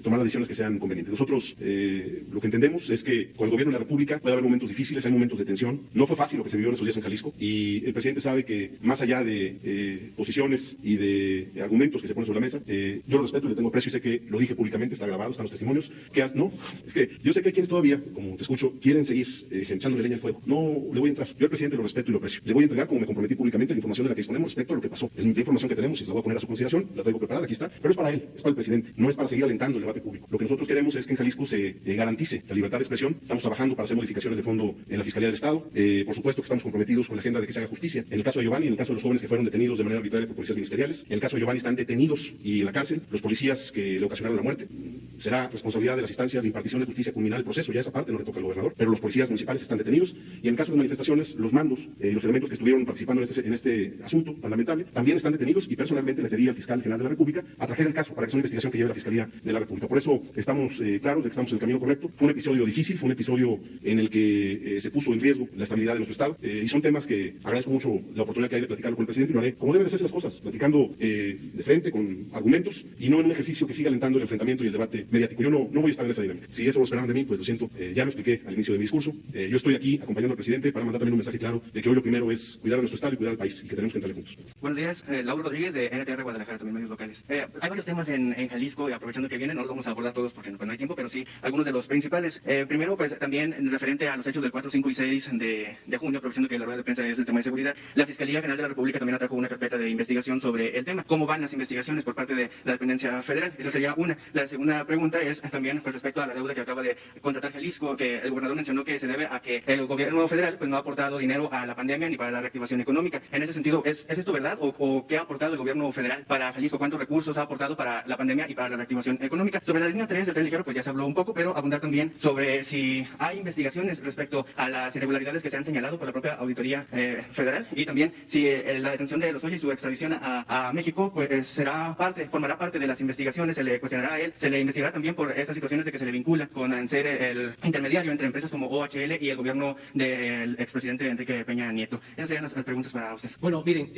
S2: tomar las decisiones que sean convenientes. Nosotros lo que entendemos es que con el gobierno de la República puede haber momentos difíciles, hay momentos de tensión. No fue fácil lo que se vivió en esos días en Jalisco y y el presidente sabe que más allá de posiciones y de argumentos que se ponen sobre la mesa, yo lo respeto y le tengo aprecio y sé que lo dije públicamente, está grabado, están los testimonios. No, es que yo sé que hay quienes todavía, como te escucho, quieren seguir echándole leña al fuego. No le voy a entrar. Yo al presidente lo respeto y lo aprecio. Le voy a entregar, como me comprometí públicamente, la información de la que disponemos respecto a lo que pasó. Es la información que tenemos y se la voy a poner a su consideración, la traigo preparada, aquí está, pero es para él, es para el presidente, no es para seguir alentando el debate público. Lo que nosotros queremos es que en Jalisco se garantice la libertad de expresión. Estamos trabajando para hacer modificaciones de fondo en la Fiscalía del Estado. Por supuesto que estamos comprometidos con la agenda de que se haga justicia. En el caso de Giovanni, en el caso de los jóvenes que fueron detenidos de manera arbitraria por policías ministeriales, en el caso de Giovanni están detenidos y en la cárcel los policías que le ocasionaron la muerte. Será responsabilidad de las instancias de impartición de justicia culminar el proceso, ya esa parte no le toca al gobernador, pero los policías municipales están detenidos y en el caso de manifestaciones, los mandos, los elementos que estuvieron participando en este asunto tan lamentable, también están detenidos y personalmente le pedí al fiscal general de la República atraer el caso para que sea una investigación que lleve la Fiscalía de la República. Por eso estamos claros de que estamos en el camino correcto. Fue un episodio difícil, fue un episodio en el que se puso en riesgo la estabilidad de nuestro Estado y son temas que agradezco mucho la oportunidad que hay de platicarlo con el presidente y lo haré como deben de hacerse las cosas, platicando de frente, con argumentos y no en un ejercicio que siga alentando el enfrentamiento y el debate mediático. Yo no voy a estar en esa dinámica. Si eso lo esperaban de mí, pues lo siento, ya lo expliqué al inicio de mi discurso. Yo estoy aquí acompañando al presidente para mandar también un mensaje claro de que hoy lo primero es cuidar a nuestro Estado y cuidar al país y que tenemos que entrarle juntos.
S5: Buenos días, Lauro Rodríguez de NTR Guadalajara, también medios locales. Hay varios temas en Jalisco y aprovechando que vienen, no los vamos a abordar todos porque no hay tiempo, pero sí algunos de los principales. Primero, pues también referente a los hechos del 4, 5 y 6 de junio, aprovechando que la rueda de prensa es el tema de seguridad, la Fiscalía General de la República también atrajo una carpeta de investigación sobre el tema. ¿Cómo van las investigaciones por parte de la dependencia federal? Esa sería una. La segunda pregunta es también con respecto a la deuda que acaba de contratar Jalisco, que el gobernador mencionó que se debe a que el gobierno federal pues no ha aportado dinero a la pandemia ni para la reactivación económica. En ese sentido, ¿es esto verdad o qué ha aportado el gobierno federal para Jalisco? ¿Cuántos recursos ha aportado para la pandemia y para la reactivación económica? Sobre la línea 3 del tren ligero, pues ya se habló un poco, pero abundar también sobre si hay investigaciones respecto a las irregularidades que se han señalado por la propia Auditoría Federal y también si la detención de Lozoya y su extradición a México pues formará parte de las investigaciones, se le cuestionará a él, se le investigará también por estas situaciones de que se le vincula con ser el intermediario entre empresas como OHL y el gobierno del expresidente Enrique Peña Nieto. Esas serían las preguntas para usted.
S1: Bueno, miren,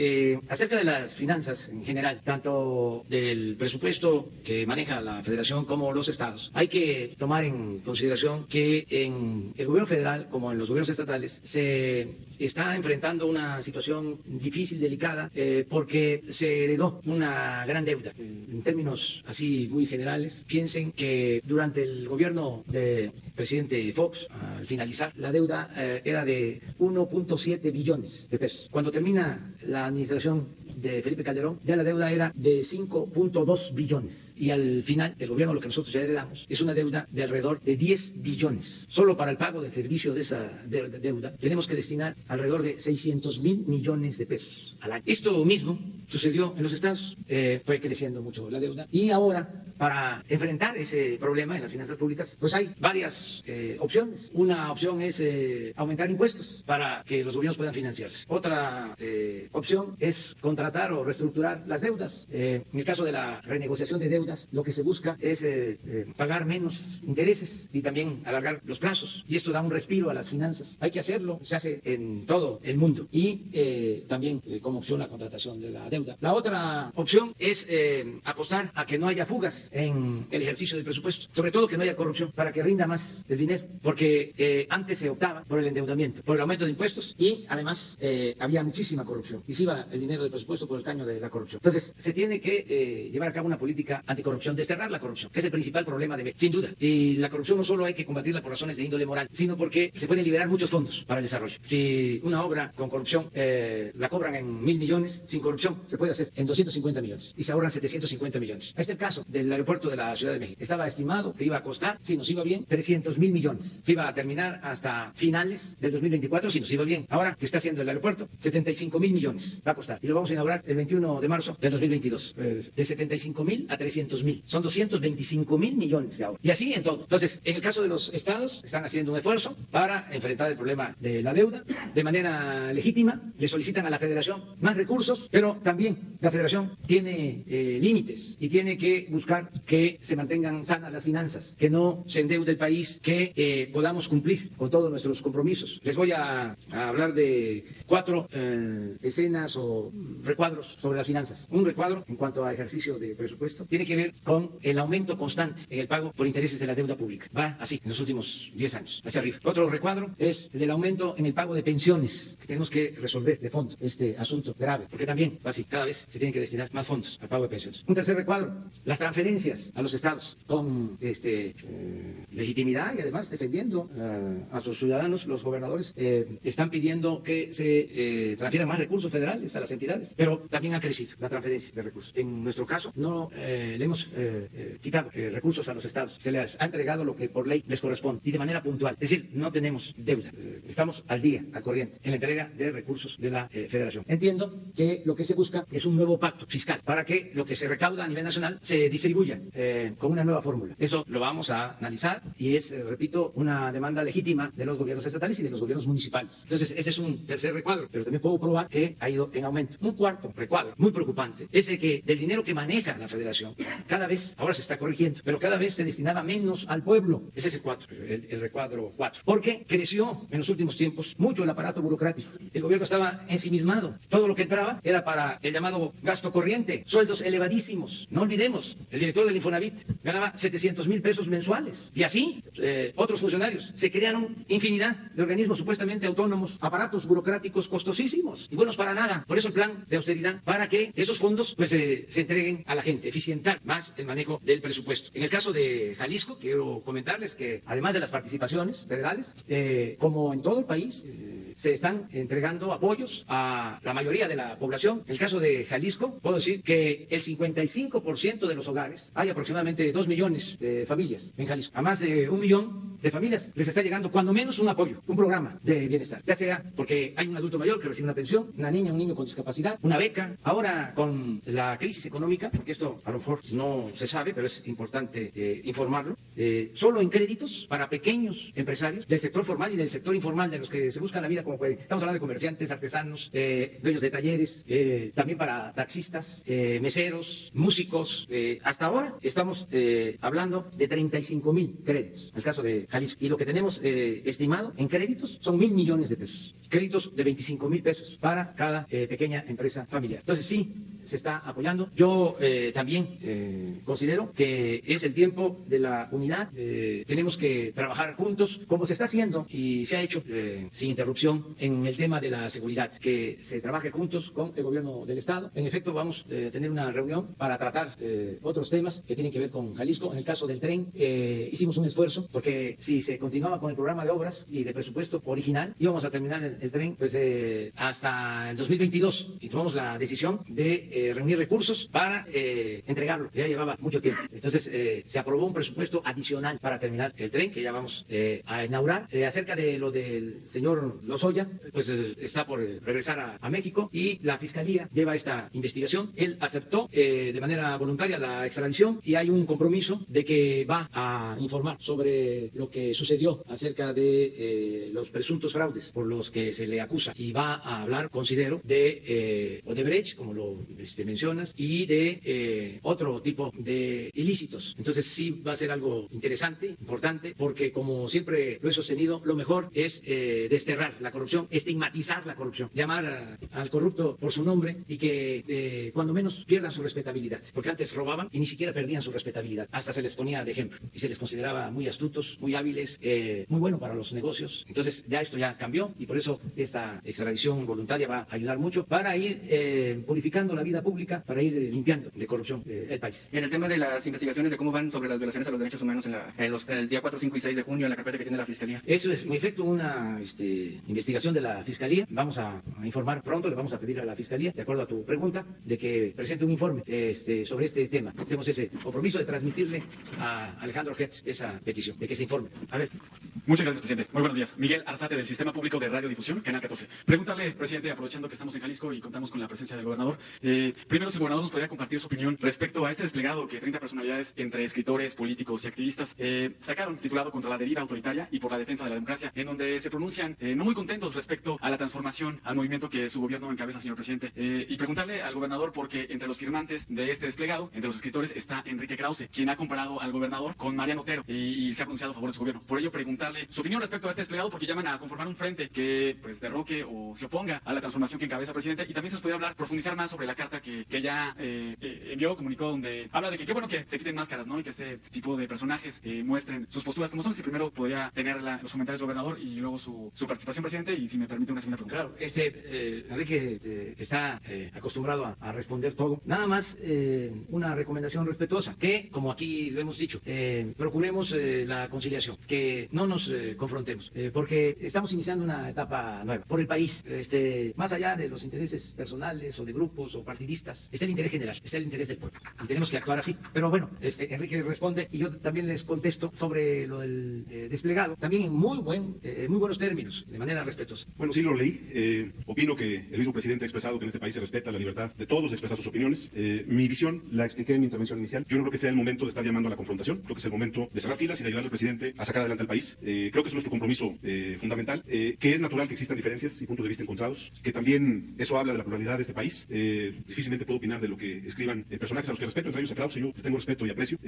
S1: acerca de las finanzas en general, tanto del presupuesto que maneja la Federación como los estados, hay que tomar en consideración que en el gobierno federal como en los gobiernos estatales se está enfrentando una situación difícil, delicada, porque se heredó una gran deuda. En términos así muy generales, piensen que durante el gobierno del presidente Fox, al finalizar, la deuda era de 1.7 billones de pesos. Cuando termina la administración de Felipe Calderón, ya la deuda era de 5.2 billones. Y al final, el gobierno, lo que nosotros ya heredamos, es una deuda de alrededor de 10 billones. Solo para el pago del servicio de esa deuda, tenemos que destinar alrededor de 600,000 millones de pesos al año. Esto mismo sucedió en los estados, fue creciendo mucho la deuda. Y ahora, para enfrentar ese problema en las finanzas públicas, pues hay varias opciones. Una opción es aumentar impuestos para que los gobiernos puedan financiarse. Otra opción es contratar o reestructurar las deudas. En el caso de la renegociación de deudas, lo que se busca es pagar menos intereses y también alargar los plazos. Y esto da un respiro a las finanzas. Hay que hacerlo, se hace en todo el mundo. Y también como opción la contratación de la deuda. La otra opción es apostar a que no haya fugas en el ejercicio del presupuesto. Sobre todo que no haya corrupción, para que rinda más el dinero. Porque antes se optaba por el endeudamiento, por el aumento de impuestos y además había muchísima corrupción. Y se iba el dinero del presupuesto por el caño de la corrupción. Entonces, se tiene que llevar a cabo una política anticorrupción, desterrar la corrupción, que es el principal problema de México, sin duda. Y la corrupción no solo hay que combatirla por razones de índole moral, sino porque se pueden liberar muchos fondos para el desarrollo. Si una obra con corrupción la cobran en 1,000 millones, sin corrupción se puede hacer en 250 millones y se ahorran 750 millones. Este es el caso del aeropuerto de la Ciudad de México. Estaba estimado que iba a costar, si nos iba bien, 300,000 millones. Se iba a terminar hasta finales del 2024 si nos iba bien. Ahora que está haciendo el aeropuerto, 75,000 millones va a costar. Y lo vamos a inaugurar el 21 de marzo del 2022. De 75,000 a 300,000. Son 225,000 millones de ahora. Y así en todo. Entonces, en el caso de los estados, están haciendo un esfuerzo para enfrentar el problema de la deuda de manera legítima. Le solicitan a la Federación más recursos, pero también la Federación tiene límites y tiene que buscar que se mantengan sanas las finanzas, que no se endeude el país, que podamos cumplir con todos nuestros compromisos. Les voy a hablar de 4 escenas o recursos recuadros sobre las finanzas. Un recuadro en cuanto a ejercicio de presupuesto tiene que ver con el aumento constante en el pago por intereses de la deuda pública. Va así en los últimos 10 años, hacia arriba. Otro recuadro es el del aumento en el pago de pensiones, que tenemos que resolver de fondo este asunto grave, porque también va así, cada vez se tienen que destinar más fondos al pago de pensiones. Un tercer recuadro, las transferencias a los estados con legitimidad y además defendiendo a sus ciudadanos. Los gobernadores están pidiendo que se transfieran más recursos federales a las entidades, pero también ha crecido la transferencia de recursos. En nuestro caso no le hemos quitado recursos a los estados, se les ha entregado lo que por ley les corresponde y de manera puntual, es decir, no tenemos deuda, estamos al día, al corriente en la entrega de recursos de la federación. Entiendo que lo que se busca es un nuevo pacto fiscal para que lo que se recauda a nivel nacional se distribuya con una nueva fórmula. Eso lo vamos a analizar y es, repito, una demanda legítima de los gobiernos estatales y de los gobiernos municipales. Entonces, ese es un tercer recuadro, pero también puedo probar que ha ido en aumento. Un cuarto recuadro muy preocupante es el que del dinero que maneja la federación, cada vez, ahora se está corrigiendo, pero cada vez se destinaba menos al pueblo. Ese es el recuadro 4. Porque creció en los últimos tiempos mucho el aparato burocrático. El gobierno estaba ensimismado. Todo lo que entraba era para el llamado gasto corriente, sueldos elevadísimos. No olvidemos, el director del Infonavit ganaba 700,000 pesos mensuales. Y así, otros funcionarios. Se crearon infinidad de organismos supuestamente autónomos, aparatos burocráticos costosísimos y buenos para nada. Por eso el plan de austeridad, para que esos fondos pues se entreguen a la gente, eficientar más el manejo del presupuesto. En el caso de Jalisco, quiero comentarles que además de las participaciones federales, como en todo el país, se están entregando apoyos a la mayoría de la población. En el caso de Jalisco, puedo decir que el 55% de los hogares, hay aproximadamente 2 millones de familias en Jalisco, a más de 1 millón de familias les está llegando cuando menos un apoyo, un programa de bienestar, ya sea porque hay un adulto mayor que recibe una pensión, una niña, un niño con discapacidad, una beca. Ahora con la crisis económica, porque esto a lo mejor no se sabe, pero es importante informarlo, solo en créditos para pequeños empresarios del sector formal y del sector informal, de los que se buscan la vida como pueden. Estamos hablando de comerciantes, artesanos, dueños de talleres, también para taxistas, meseros, músicos. Hasta ahora estamos hablando de 35,000 créditos, en el caso de Jalisco. Y lo que tenemos estimado en créditos son 1,000 millones de pesos. Créditos de 25,000 pesos para cada pequeña empresa familiar. Entonces sí, se está apoyando. Yo también considero que es el tiempo de la unidad. Tenemos que trabajar juntos, como se está haciendo y se ha hecho sin interrupción en el tema de la seguridad, que se trabaje juntos con el gobierno del Estado. En efecto, vamos a tener una reunión para tratar otros temas que tienen que ver con Jalisco. En el caso del tren, hicimos un esfuerzo, porque si se continuaba con el programa de obras y de presupuesto original, íbamos a terminar el tren pues hasta el 2022, y tomamos la decisión de reunir recursos para entregarlo. Ya llevaba mucho tiempo. Entonces se aprobó un presupuesto adicional para terminar el tren, que ya vamos a inaugurar. Acerca de lo del señor Lozoya, pues está por regresar a México y la Fiscalía lleva esta investigación. Él aceptó de manera voluntaria la extradición y hay un compromiso de que va a informar sobre lo que sucedió acerca de los presuntos fraudes por los que se le acusa, y va a hablar, considero, de Odebrecht, como lo mencionas, y de otro tipo de ilícitos. Entonces sí va a ser algo interesante, importante, porque como siempre lo he sostenido, lo mejor es desterrar la corrupción, estigmatizar la corrupción, llamar al corrupto por su nombre y que cuando menos pierdan su respetabilidad, porque antes robaban y ni siquiera perdían su respetabilidad, hasta se les ponía de ejemplo y se les consideraba muy astutos, muy hábiles, muy bueno para los negocios. Entonces ya esto ya cambió y por eso esta extradición voluntaria va a ayudar mucho para ir purificando la vida pública, para ir limpiando de corrupción el país.
S5: En el tema de las investigaciones de cómo van sobre las violaciones a los derechos humanos el día 4, 5 y 6 de junio en la carpeta que tiene la Fiscalía.
S1: Eso es, en efecto, una investigación de la Fiscalía. Vamos a informar pronto, le vamos a pedir a la Fiscalía, de acuerdo a tu pregunta, de que presente un informe sobre este tema. Hacemos ese compromiso de transmitirle a Alejandro Hertz esa petición, de que se informe. A ver.
S6: Muchas gracias, presidente. Muy buenos días. Miguel Arzate, del Sistema Público de Radiodifusión, Canal 14. Preguntarle, presidente, aprovechando que estamos en Jalisco y contamos con la presencia del gobernador, primero, si el gobernador nos podría compartir su opinión respecto a este desplegado que 30 personalidades entre escritores, políticos y activistas sacaron, titulado Contra la deriva autoritaria y por la defensa de la democracia, en donde se pronuncian no muy contentos respecto a la transformación, al movimiento que su gobierno encabeza, señor presidente. Y preguntarle al gobernador, porque entre los firmantes de este desplegado, entre los escritores, está Enrique Krause, quien ha comparado al gobernador con Mariano Otero y se ha pronunciado a favor de su gobierno. Por ello, preguntarle preguntarle su opinión respecto a este desplegado, porque llaman a conformar un frente que pues derroque o se oponga a la transformación que encabeza, presidente. Y también se nos puede hablar, profundizar más sobre la carta que ya envió, comunicó, donde habla de que qué bueno que se quiten máscaras, ¿no? Y que este tipo de personajes muestren sus posturas como son. Si primero podría tener los comentarios del gobernador y luego su participación, presidente, y si me permite una segunda pregunta.
S1: Claro, Enrique está acostumbrado a responder todo. Nada más una recomendación respetuosa, que como aquí lo hemos dicho, procuremos la conciliación, que no nos confrontemos, porque estamos iniciando una etapa nueva por el país. Más allá de los intereses personales o de grupos o partidistas, está el interés general, está el interés del pueblo. Y tenemos que actuar así. Pero bueno, Enrique responde y yo también les contesto sobre lo del desplegado, también en muy buenos términos, de manera respetuosa.
S2: Bueno, sí lo leí. Opino que el mismo presidente ha expresado que en este país se respeta la libertad de todos de expresar sus opiniones. Mi visión la expliqué en mi intervención inicial. Yo no creo que sea el momento de estar llamando a la confrontación. Creo que es el momento de cerrar filas y de ayudar al presidente a sacar adelante al país. Creo que es nuestro compromiso fundamental, que es natural que existan diferencias y puntos de vista encontrados, que también eso habla de la pluralidad de este país. Difícilmente puedo opinar de lo que escriban personajes a los que respeto, entre ellos a Krause. Yo tengo respeto y aprecio.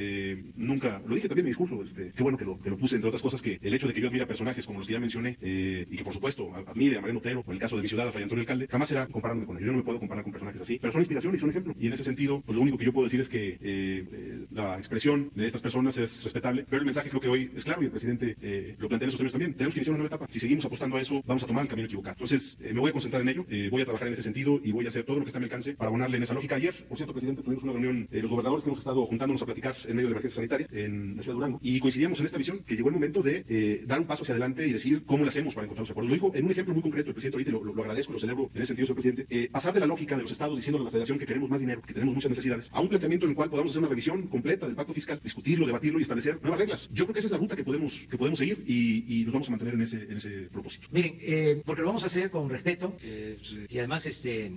S2: Nunca, lo dije también en mi discurso, qué bueno que lo puse, entre otras cosas, que el hecho de que yo admire a personajes como los que ya mencioné, y que por supuesto admire a Mariano Otero, o en el caso de mi ciudad, a Fray Antonio Alcalde, jamás será comparándome con ellos. Yo no me puedo comparar con personajes así, pero son inspiración y son ejemplo. Y en ese sentido, pues lo único que yo puedo decir es que la expresión de estas personas es respetable, pero el mensaje creo que hoy es claro y el presidente lo plantea en esos términos también. Tenemos que iniciar una nueva etapa. Si seguimos apostando a eso, vamos a tomar el camino equivocado. Entonces, me voy a concentrar en ello, voy a trabajar en ese sentido y voy a hacer todo lo que está a mi alcance para abonarle en esa lógica. Ayer, por cierto, presidente, tuvimos una reunión los gobernadores que hemos estado juntándonos a platicar en medio de la emergencia sanitaria en la ciudad de Durango, y coincidíamos en esta visión que llegó el momento de dar un paso hacia adelante y decir cómo lo hacemos para encontrarnos de acuerdo. Lo dijo en un ejemplo muy concreto el presidente ahorita, lo agradezco, lo celebro en ese sentido, señor presidente. Pasar de la lógica de los estados diciendo a la federación que queremos más dinero, que tenemos muchas necesidades, a un planteamiento en el cual podamos hacer una revisión completa del pacto fiscal, discutirlo, debatirlo y establecer nuevas reglas. Yo creo que esa es la ruta que podemos seguir y nos vamos a mantener en ese propósito.
S1: Miren, porque lo vamos a hacer con respeto y además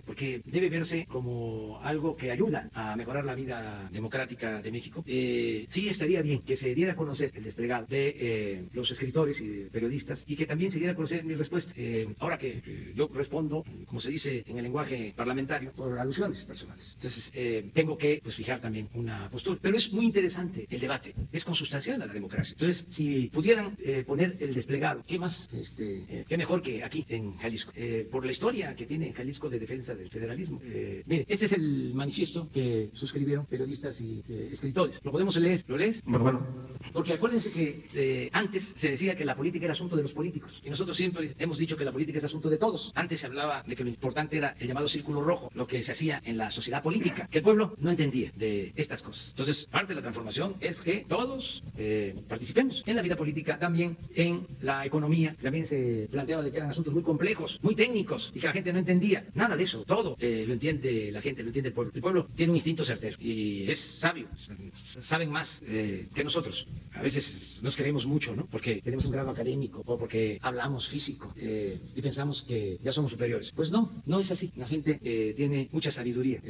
S1: porque debe verse como algo que ayuda a mejorar la vida democrática de México. Sí estaría bien que se diera a conocer el desplegado de los escritores y de periodistas, y que también se diera a conocer mi respuesta. Ahora que yo respondo, como se dice en el lenguaje parlamentario, por alusiones personales. Entonces, tengo que fijar también una postura. Pero es muy interesante el debate, es consustancial a la democracia. Entonces, si pudieran poner el desplegado, ¿qué más? ¿Qué mejor que aquí en Jalisco? Por la historia que tiene Jalisco de defensa del federalismo. Mire, este es el manifiesto que suscribieron periodistas y escritores. ¿Lo podemos leer? ¿Lo lees?
S5: Bueno.
S1: Porque acuérdense que antes se decía que la política era asunto de los políticos, y nosotros siempre hemos dicho que la política es asunto de todos. Antes se hablaba de que lo importante era el llamado círculo rojo, lo que se hacía en la sociedad política, que el pueblo no entendía de estas cosas. Entonces, parte de la transformación es que todos participemos en la vida política, también en la economía. También se planteaba de que eran asuntos muy complejos, muy técnicos, y que la gente no entendía. Nada de eso, todo lo entiende la gente, lo entiende el pueblo. El pueblo tiene un instinto certero y es sabio, saben más que nosotros. A veces nos creemos mucho, ¿no? Porque tenemos un grado académico o porque hablamos físico y pensamos que ya somos superiores. Pues no es así. La gente tiene mucha sabiduría,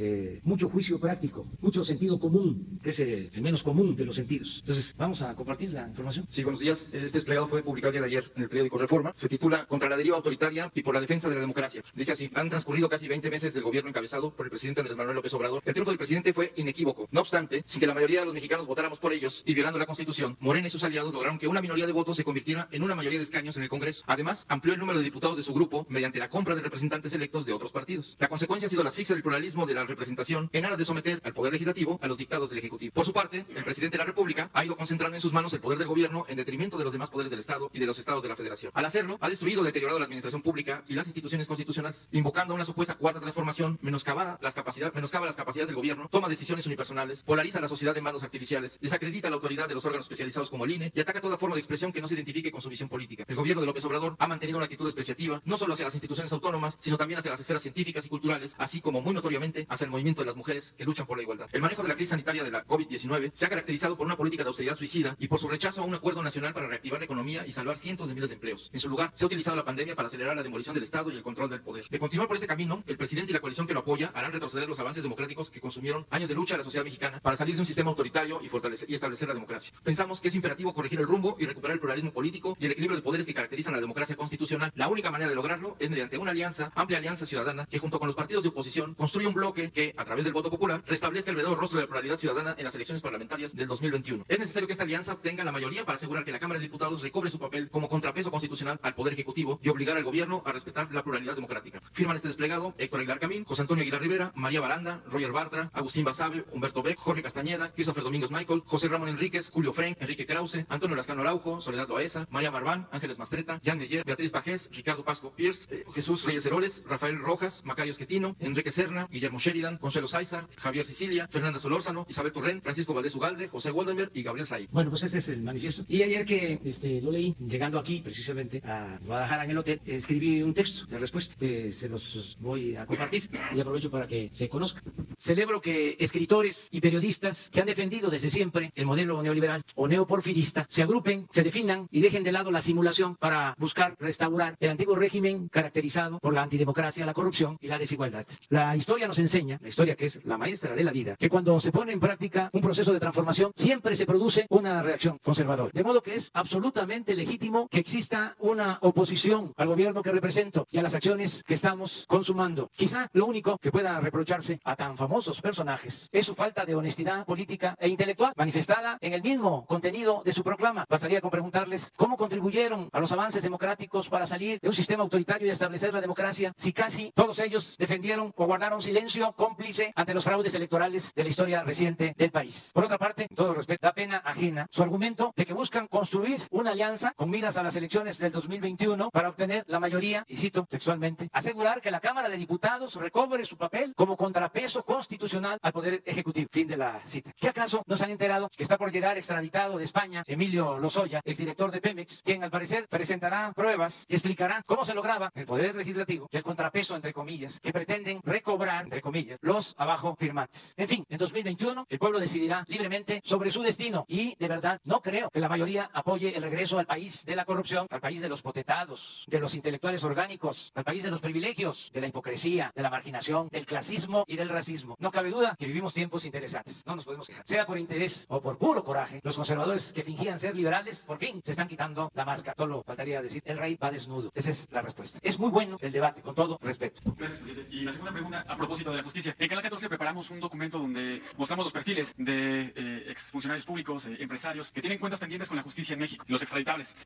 S1: mucho juicio práctico, mucho sentido común, que es el menos común de los sentidos. Entonces, vamos a compartir la información.
S7: Sí, buenos días. Este desplegado fue publicado el día de ayer en el periódico Reforma. Se titula Contra la deriva autoritaria y por la defensa de la democracia. Dice así: han transcurrido casi 20 meses del gobierno encabezado por el presidente Andrés Manuel López Obrador. El triunfo del presidente fue inequívoco. No obstante, sin que la mayoría de los mexicanos votáramos por ellos y violando la Constitución, Morena y sus aliados lograron que una minoría de votos se convirtiera en una mayoría de escaños en el Congreso. Además, amplió el número de diputados de su grupo mediante la compra de representantes electos de otros partidos. La consecuencia ha sido la asfixia del pluralismo de la representación en aras de someter al Poder Legislativo a los dictados del Ejecutivo. Por su parte, el presidente de la República ha ido concentrando en sus manos el poder del gobierno en detrimento de los demás poderes del Estado y de los estados de la Federación. Al hacerlo, ha destruido y deteriorado la administración pública y las instituciones constitucionales, invocando una supuesta cuarta transformación, menoscaba las capacidades del gobierno, toma decisiones unipersonales, polariza la sociedad en manos artificiales, desacredita la autoridad de los órganos especializados como el INE y ataca toda forma de expresión que no se identifique con su visión política. El gobierno de López Obrador ha mantenido una actitud despreciativa, no solo hacia las instituciones autónomas, sino también hacia las esferas científicas y culturales, así como muy notoriamente hacia el movimiento de las mujeres que luchan por la igualdad. El manejo de la crisis sanitaria de la COVID-19 se ha caracterizado por una política de austeridad suicida y por su rechazo a un acuerdo nacional para reactivar la economía y salvar cientos de miles de empleos. En su lugar, se ha utilizado la pandemia para acelerar la demolición del Estado y el control del poder. De continuar por este camino, el presidente y la coalición que lo apoya harán retroceder los avances democráticos que consumieron años de lucha a la sociedad mexicana para salir de un sistema autoritario y establecer la democracia. Pensamos que es imperativo corregir el rumbo y recuperar el pluralismo político y el equilibrio de poderes que caracterizan a la democracia constitucional. La única manera de lograrlo es mediante una amplia alianza ciudadana que junto con los partidos de oposición construya un bloque que, a través del voto popular, restablezca el verdadero rostro de la pluralidad ciudadana en las elecciones parlamentarias del 2021. Es necesario que esta alianza obtenga la mayoría para asegurar que la Cámara de Diputados Diputados recobre su papel como contrapeso constitucional al Poder Ejecutivo y obligar al Gobierno a respetar la pluralidad democrática. Firman este desplegado Héctor Aguilar Camín, José Antonio Aguilar Rivera, María Baranda, Roger Bartra, Agustín Basabe, Humberto Beck, Jorge Castañeda, Christopher Domínguez Michael, José Ramón Enríquez, Julio Frank, Enrique Krause, Antonio Lascano Araujo, Soledad Loaesa, María Marván, Ángeles Mastreta, Jan Meyer, Beatriz Pajés, Ricardo Pasco Pierce, Jesús Reyes Heroles, Rafael Rojas, Macario Esquetino, Enrique Serna, Guillermo Sheridan, Consuelo Sáizar, Javier Sicilia, Fernanda Solórzano, Isabel Turrén, Francisco Valdés Ugalde, José Goldenberg y Gabriel Said.
S1: Bueno, pues este es el manifiesto. Y ayer que lo leí, llegando aquí precisamente a Guadalajara en el hotel, escribí un texto de respuesta que se los voy a compartir y aprovecho para que se conozca. Celebro que escritores y periodistas que han defendido desde siempre el modelo neoliberal o neoporfirista se agrupen, se definan y dejen de lado la simulación para buscar restaurar el antiguo régimen caracterizado por la antidemocracia, la corrupción y la desigualdad. La historia nos enseña, la historia que es la maestra de la vida, que cuando se pone en práctica un proceso de transformación siempre se produce una reacción conservadora. De modo que es absolutamente legítimo que exista una oposición al gobierno que represento y a las acciones que estamos consumando. Quizá lo único que pueda reprocharse a tan famosos personajes es su falta de honestidad política e intelectual, manifestada en el mismo contenido de su proclama. Bastaría con preguntarles cómo contribuyeron a los avances democráticos para salir de un sistema autoritario y establecer la democracia, si casi todos ellos defendieron o guardaron silencio cómplice ante los fraudes electorales de la historia reciente del país. Por otra parte, en todo respeto, da pena ajena su argumento de que buscan construir una alianza con miras a las elecciones del 2021 para obtener la mayoría, y cito textualmente, asegurar que la Cámara de Diputados recobre su papel como contrapeso constitucional al Poder Ejecutivo. Fin de la cita. ¿Qué acaso no se han enterado que está por llegar extraditado de España Emilio Lozoya, exdirector de Pemex, quien al parecer presentará pruebas y explicará cómo se lograba el Poder Legislativo, el contrapeso, entre comillas, que pretenden recobrar, entre comillas, los abajo firmantes? En fin, en 2021 el pueblo decidirá libremente sobre su destino y de verdad no creo que la mayoría apoye el regreso al país de la corrupción, al país de los potentados, de los intelectuales orgánicos, al país de los privilegios, de la hipocresía, de la marginación, del clasismo y del racismo. No cabe duda que vivimos tiempos interesantes, no nos podemos quejar. Sea por interés o por puro coraje, los conservadores que fingían ser liberales por fin se están quitando la máscara. Solo faltaría decir, el rey va desnudo. Esa es la respuesta. Es muy bueno el debate, con todo respeto.
S6: Gracias, presidente. Y la segunda pregunta, a propósito de la justicia. En Canal 14 preparamos un documento donde mostramos los perfiles de exfuncionarios públicos, empresarios, que tienen cuentas pendientes con la justicia en México, los extraditables.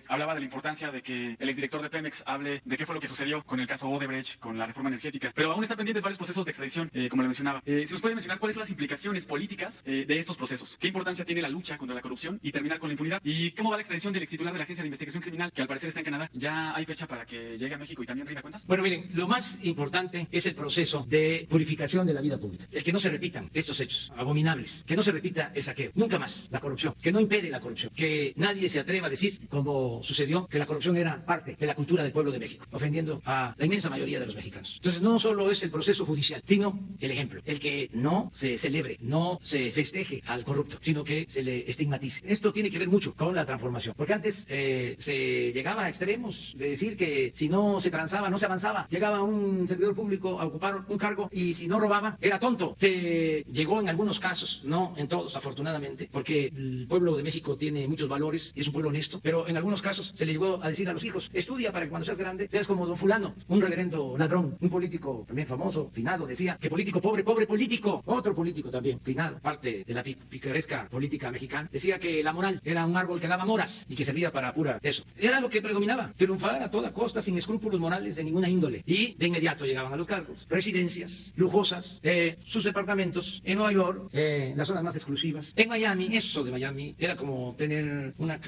S6: Hablaba de la importancia de que el exdirector de Pemex hable de qué fue lo que sucedió con el caso Odebrecht, con la reforma energética, pero aún están pendientes varios procesos de extradición, como le mencionaba. ¿Se nos puede mencionar cuáles son las implicaciones políticas de estos procesos? ¿Qué importancia tiene la lucha contra la corrupción y terminar con la impunidad? ¿Y cómo va la extradición del extitular de la Agencia de Investigación Criminal, que al parecer está en Canadá? ¿Ya hay fecha para que llegue a México y también rinda cuentas?
S1: Bueno, miren, lo más importante es el proceso de purificación de la vida pública. El que no se repitan estos hechos abominables, que no se repita el saqueo, nunca más la corrupción, que no impede la corrupción, que nadie se atreva a decir, como sucedió, que la corrupción era parte de la cultura del pueblo de México, ofendiendo a la inmensa mayoría de los mexicanos. Entonces, no solo es el proceso judicial, sino el ejemplo, el que no se celebre, no se festeje al corrupto, sino que se le estigmatice. Esto tiene que ver mucho con la transformación, porque antes se llegaba a extremos de decir que si no se transaba, no se avanzaba. Llegaba un servidor público a ocupar un cargo y si no robaba, era tonto. Se llegó en algunos casos, no en todos, afortunadamente, porque el pueblo de México tiene muchos valores y es un pueblo honesto, pero en algunos casos se le llegó a decir a los hijos, estudia para que cuando seas grande seas como don fulano, un reverendo ladrón, un político también famoso, finado, decía que político pobre, pobre político. Otro político también, finado, parte de la picaresca política mexicana, decía que la moral era un árbol que daba moras y que servía para pura eso. Era lo que predominaba, triunfar a toda costa sin escrúpulos morales de ninguna índole. Y de inmediato llegaban a los cargos. Residencias lujosas, sus departamentos en Nueva York, las zonas más exclusivas. En Miami, eso de Miami era como tener una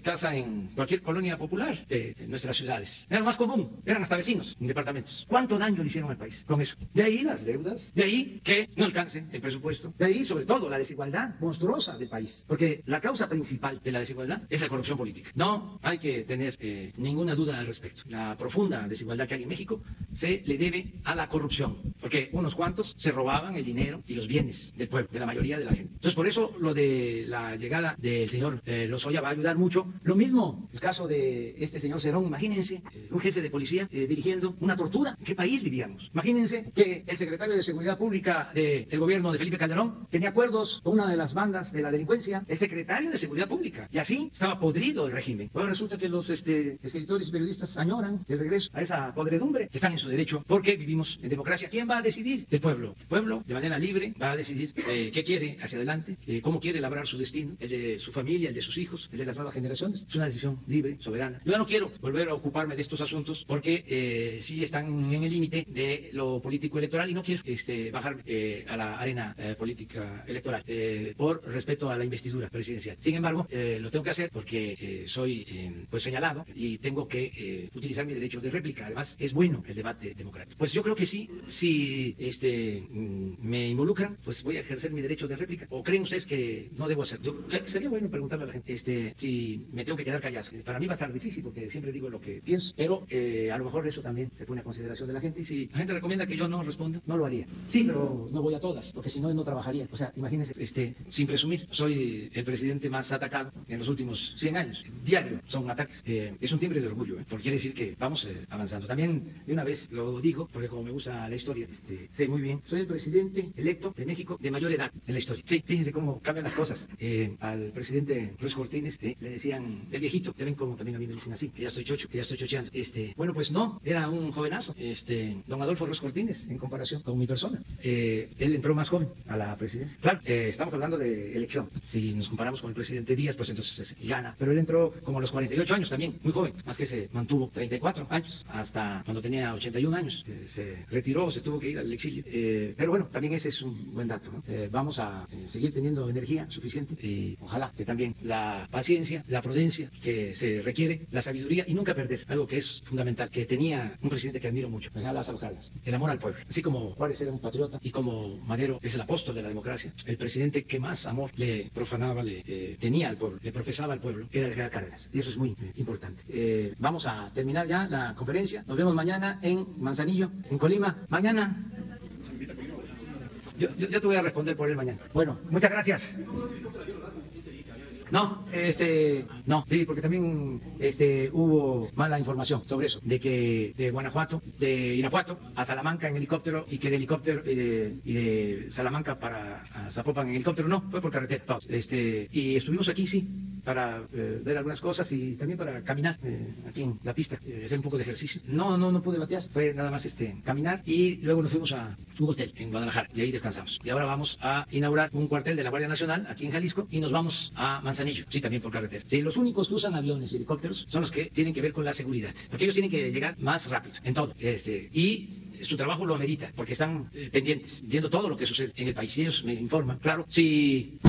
S1: casa en cualquier colonia popular de nuestras ciudades. Era lo más común, eran hasta vecinos en departamentos. ¿Cuánto daño le hicieron al país con eso? De ahí las deudas, de ahí que no alcance el presupuesto, de ahí sobre todo la desigualdad monstruosa del país. Porque la causa principal de la desigualdad es la corrupción política. No hay que tener ninguna duda al respecto. La profunda desigualdad que hay en México se le debe a la corrupción, porque unos cuantos se robaban el dinero y los bienes del pueblo, de la mayoría de la gente. Entonces, por eso lo de la llegada del señor Lozoya va a ayudar mucho. Lo mismo el caso de este señor Cerón. Imagínense un jefe de policía dirigiendo una tortura. ¿En qué país vivíamos? Imagínense que el secretario de Seguridad Pública del gobierno de Felipe Calderón tenía acuerdos con una de las bandas de la delincuencia, el secretario de Seguridad Pública, y así estaba podrido el régimen. Ahora resulta que los escritores y periodistas añoran el regreso a esa podredumbre, que están en su derecho, porque vivimos en democracia. ¿Quién va va a decidir? El pueblo. El pueblo, de manera libre, va a decidir qué quiere hacia adelante, cómo quiere labrar su destino, el de su familia, el de sus hijos, el de las nuevas generaciones. Es una decisión libre, soberana. Yo ya no quiero volver a ocuparme de estos asuntos porque sí están en el límite de lo político electoral y no quiero bajar a la arena política electoral por respeto a la investidura presidencial. Sin embargo, lo tengo que hacer porque soy pues señalado y tengo que utilizar mi derecho de réplica. Además, es bueno el debate democrático. Pues yo creo que sí, si me involucran, pues voy a ejercer mi derecho de réplica. ¿O creen ustedes que no debo hacerlo? Sería bueno preguntarle a la gente si me tengo que quedar callado. Para mí va a estar difícil porque siempre digo lo que pienso, pero a lo mejor eso también se pone a consideración de la gente y si la gente recomienda que yo no responda, no lo haría. Sí, pero no voy a todas, porque si no, no trabajaría. O sea, imagínense, sin presumir, soy el presidente más atacado en los últimos 100 años. Diario son ataques. Es un timbre de orgullo, porque quiere decir que vamos avanzando. También, de una vez lo digo, porque como me gusta la historia, sé muy bien, soy el presidente electo de México de mayor edad en la historia. Sí, fíjense cómo cambian las cosas. Al presidente Ruiz Cortines le decían el viejito, ya ven como también a mí me dicen así, que ya estoy chocho, que ya estoy chocheando. Bueno, pues no, era un jovenazo, don Adolfo Ruiz Cortines, en comparación con mi persona. Él entró más joven a la presidencia. Claro, estamos hablando de elección. Si nos comparamos con el presidente Díaz, pues entonces gana. Pero él entró como a los 48 años también, muy joven, más que se mantuvo 34 años, hasta cuando tenía 81 años. Se retiró, se tuvo que ir al exilio. Pero bueno, también ese es un buen dato, ¿no? Vamos a seguir teniendo energía suficiente y ojalá que también la paciencia, la prudencia que se requiere, la sabiduría y nunca perder algo que es fundamental, que tenía un presidente que admiro mucho, Lázaro Cárdenas, el amor al pueblo. Así como Juárez era un patriota y como Madero es el apóstol de la democracia, el presidente que más amor le profanaba, tenía al pueblo, le profesaba al pueblo, era el general Cárdenas. Y eso es muy importante. Vamos a terminar ya la conferencia. Nos vemos mañana en Manzanillo, en Colima. Mañana. Yo te voy a responder por él mañana. Bueno, muchas gracias. No, no, sí, porque también hubo mala información sobre eso, de que de Guanajuato, de Irapuato a Salamanca en helicóptero y que de helicóptero y de Salamanca para Zapopan en helicóptero, no, fue por carretera, todo. Y estuvimos aquí, sí, para ver algunas cosas y también para caminar aquí en la pista, hacer un poco de ejercicio. No pude batear, fue nada más caminar y luego nos fuimos a un hotel en Guadalajara y ahí descansamos. Y ahora vamos a inaugurar un cuartel de la Guardia Nacional aquí en Jalisco y nos vamos a Manzanillo, sí, también por carretera. Sí, los únicos que usan aviones y helicópteros son los que tienen que ver con la seguridad, porque ellos tienen que llegar más rápido en todo. Y su trabajo lo amerita, porque están pendientes, viendo todo lo que sucede en el país. Y ellos me informan, claro, si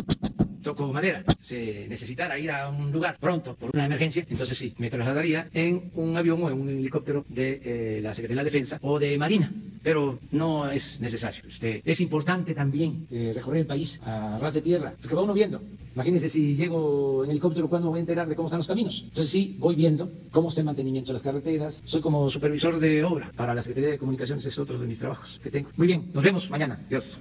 S1: toco madera, se necesitara ir a un lugar pronto por una emergencia, entonces sí, me trasladaría en un avión o en un helicóptero de la Secretaría de Defensa o de Marina, pero no es necesario. Es importante también recorrer el país a ras de tierra, porque va uno viendo. Imagínense si llego en helicóptero, ¿cuándo me voy a enterar de cómo están los caminos? Entonces sí, voy viendo cómo está el mantenimiento de las carreteras. Soy como supervisor de obra para la Secretaría de Comunicaciones, es otro de mis trabajos que tengo. Muy bien, nos vemos mañana. Adiós.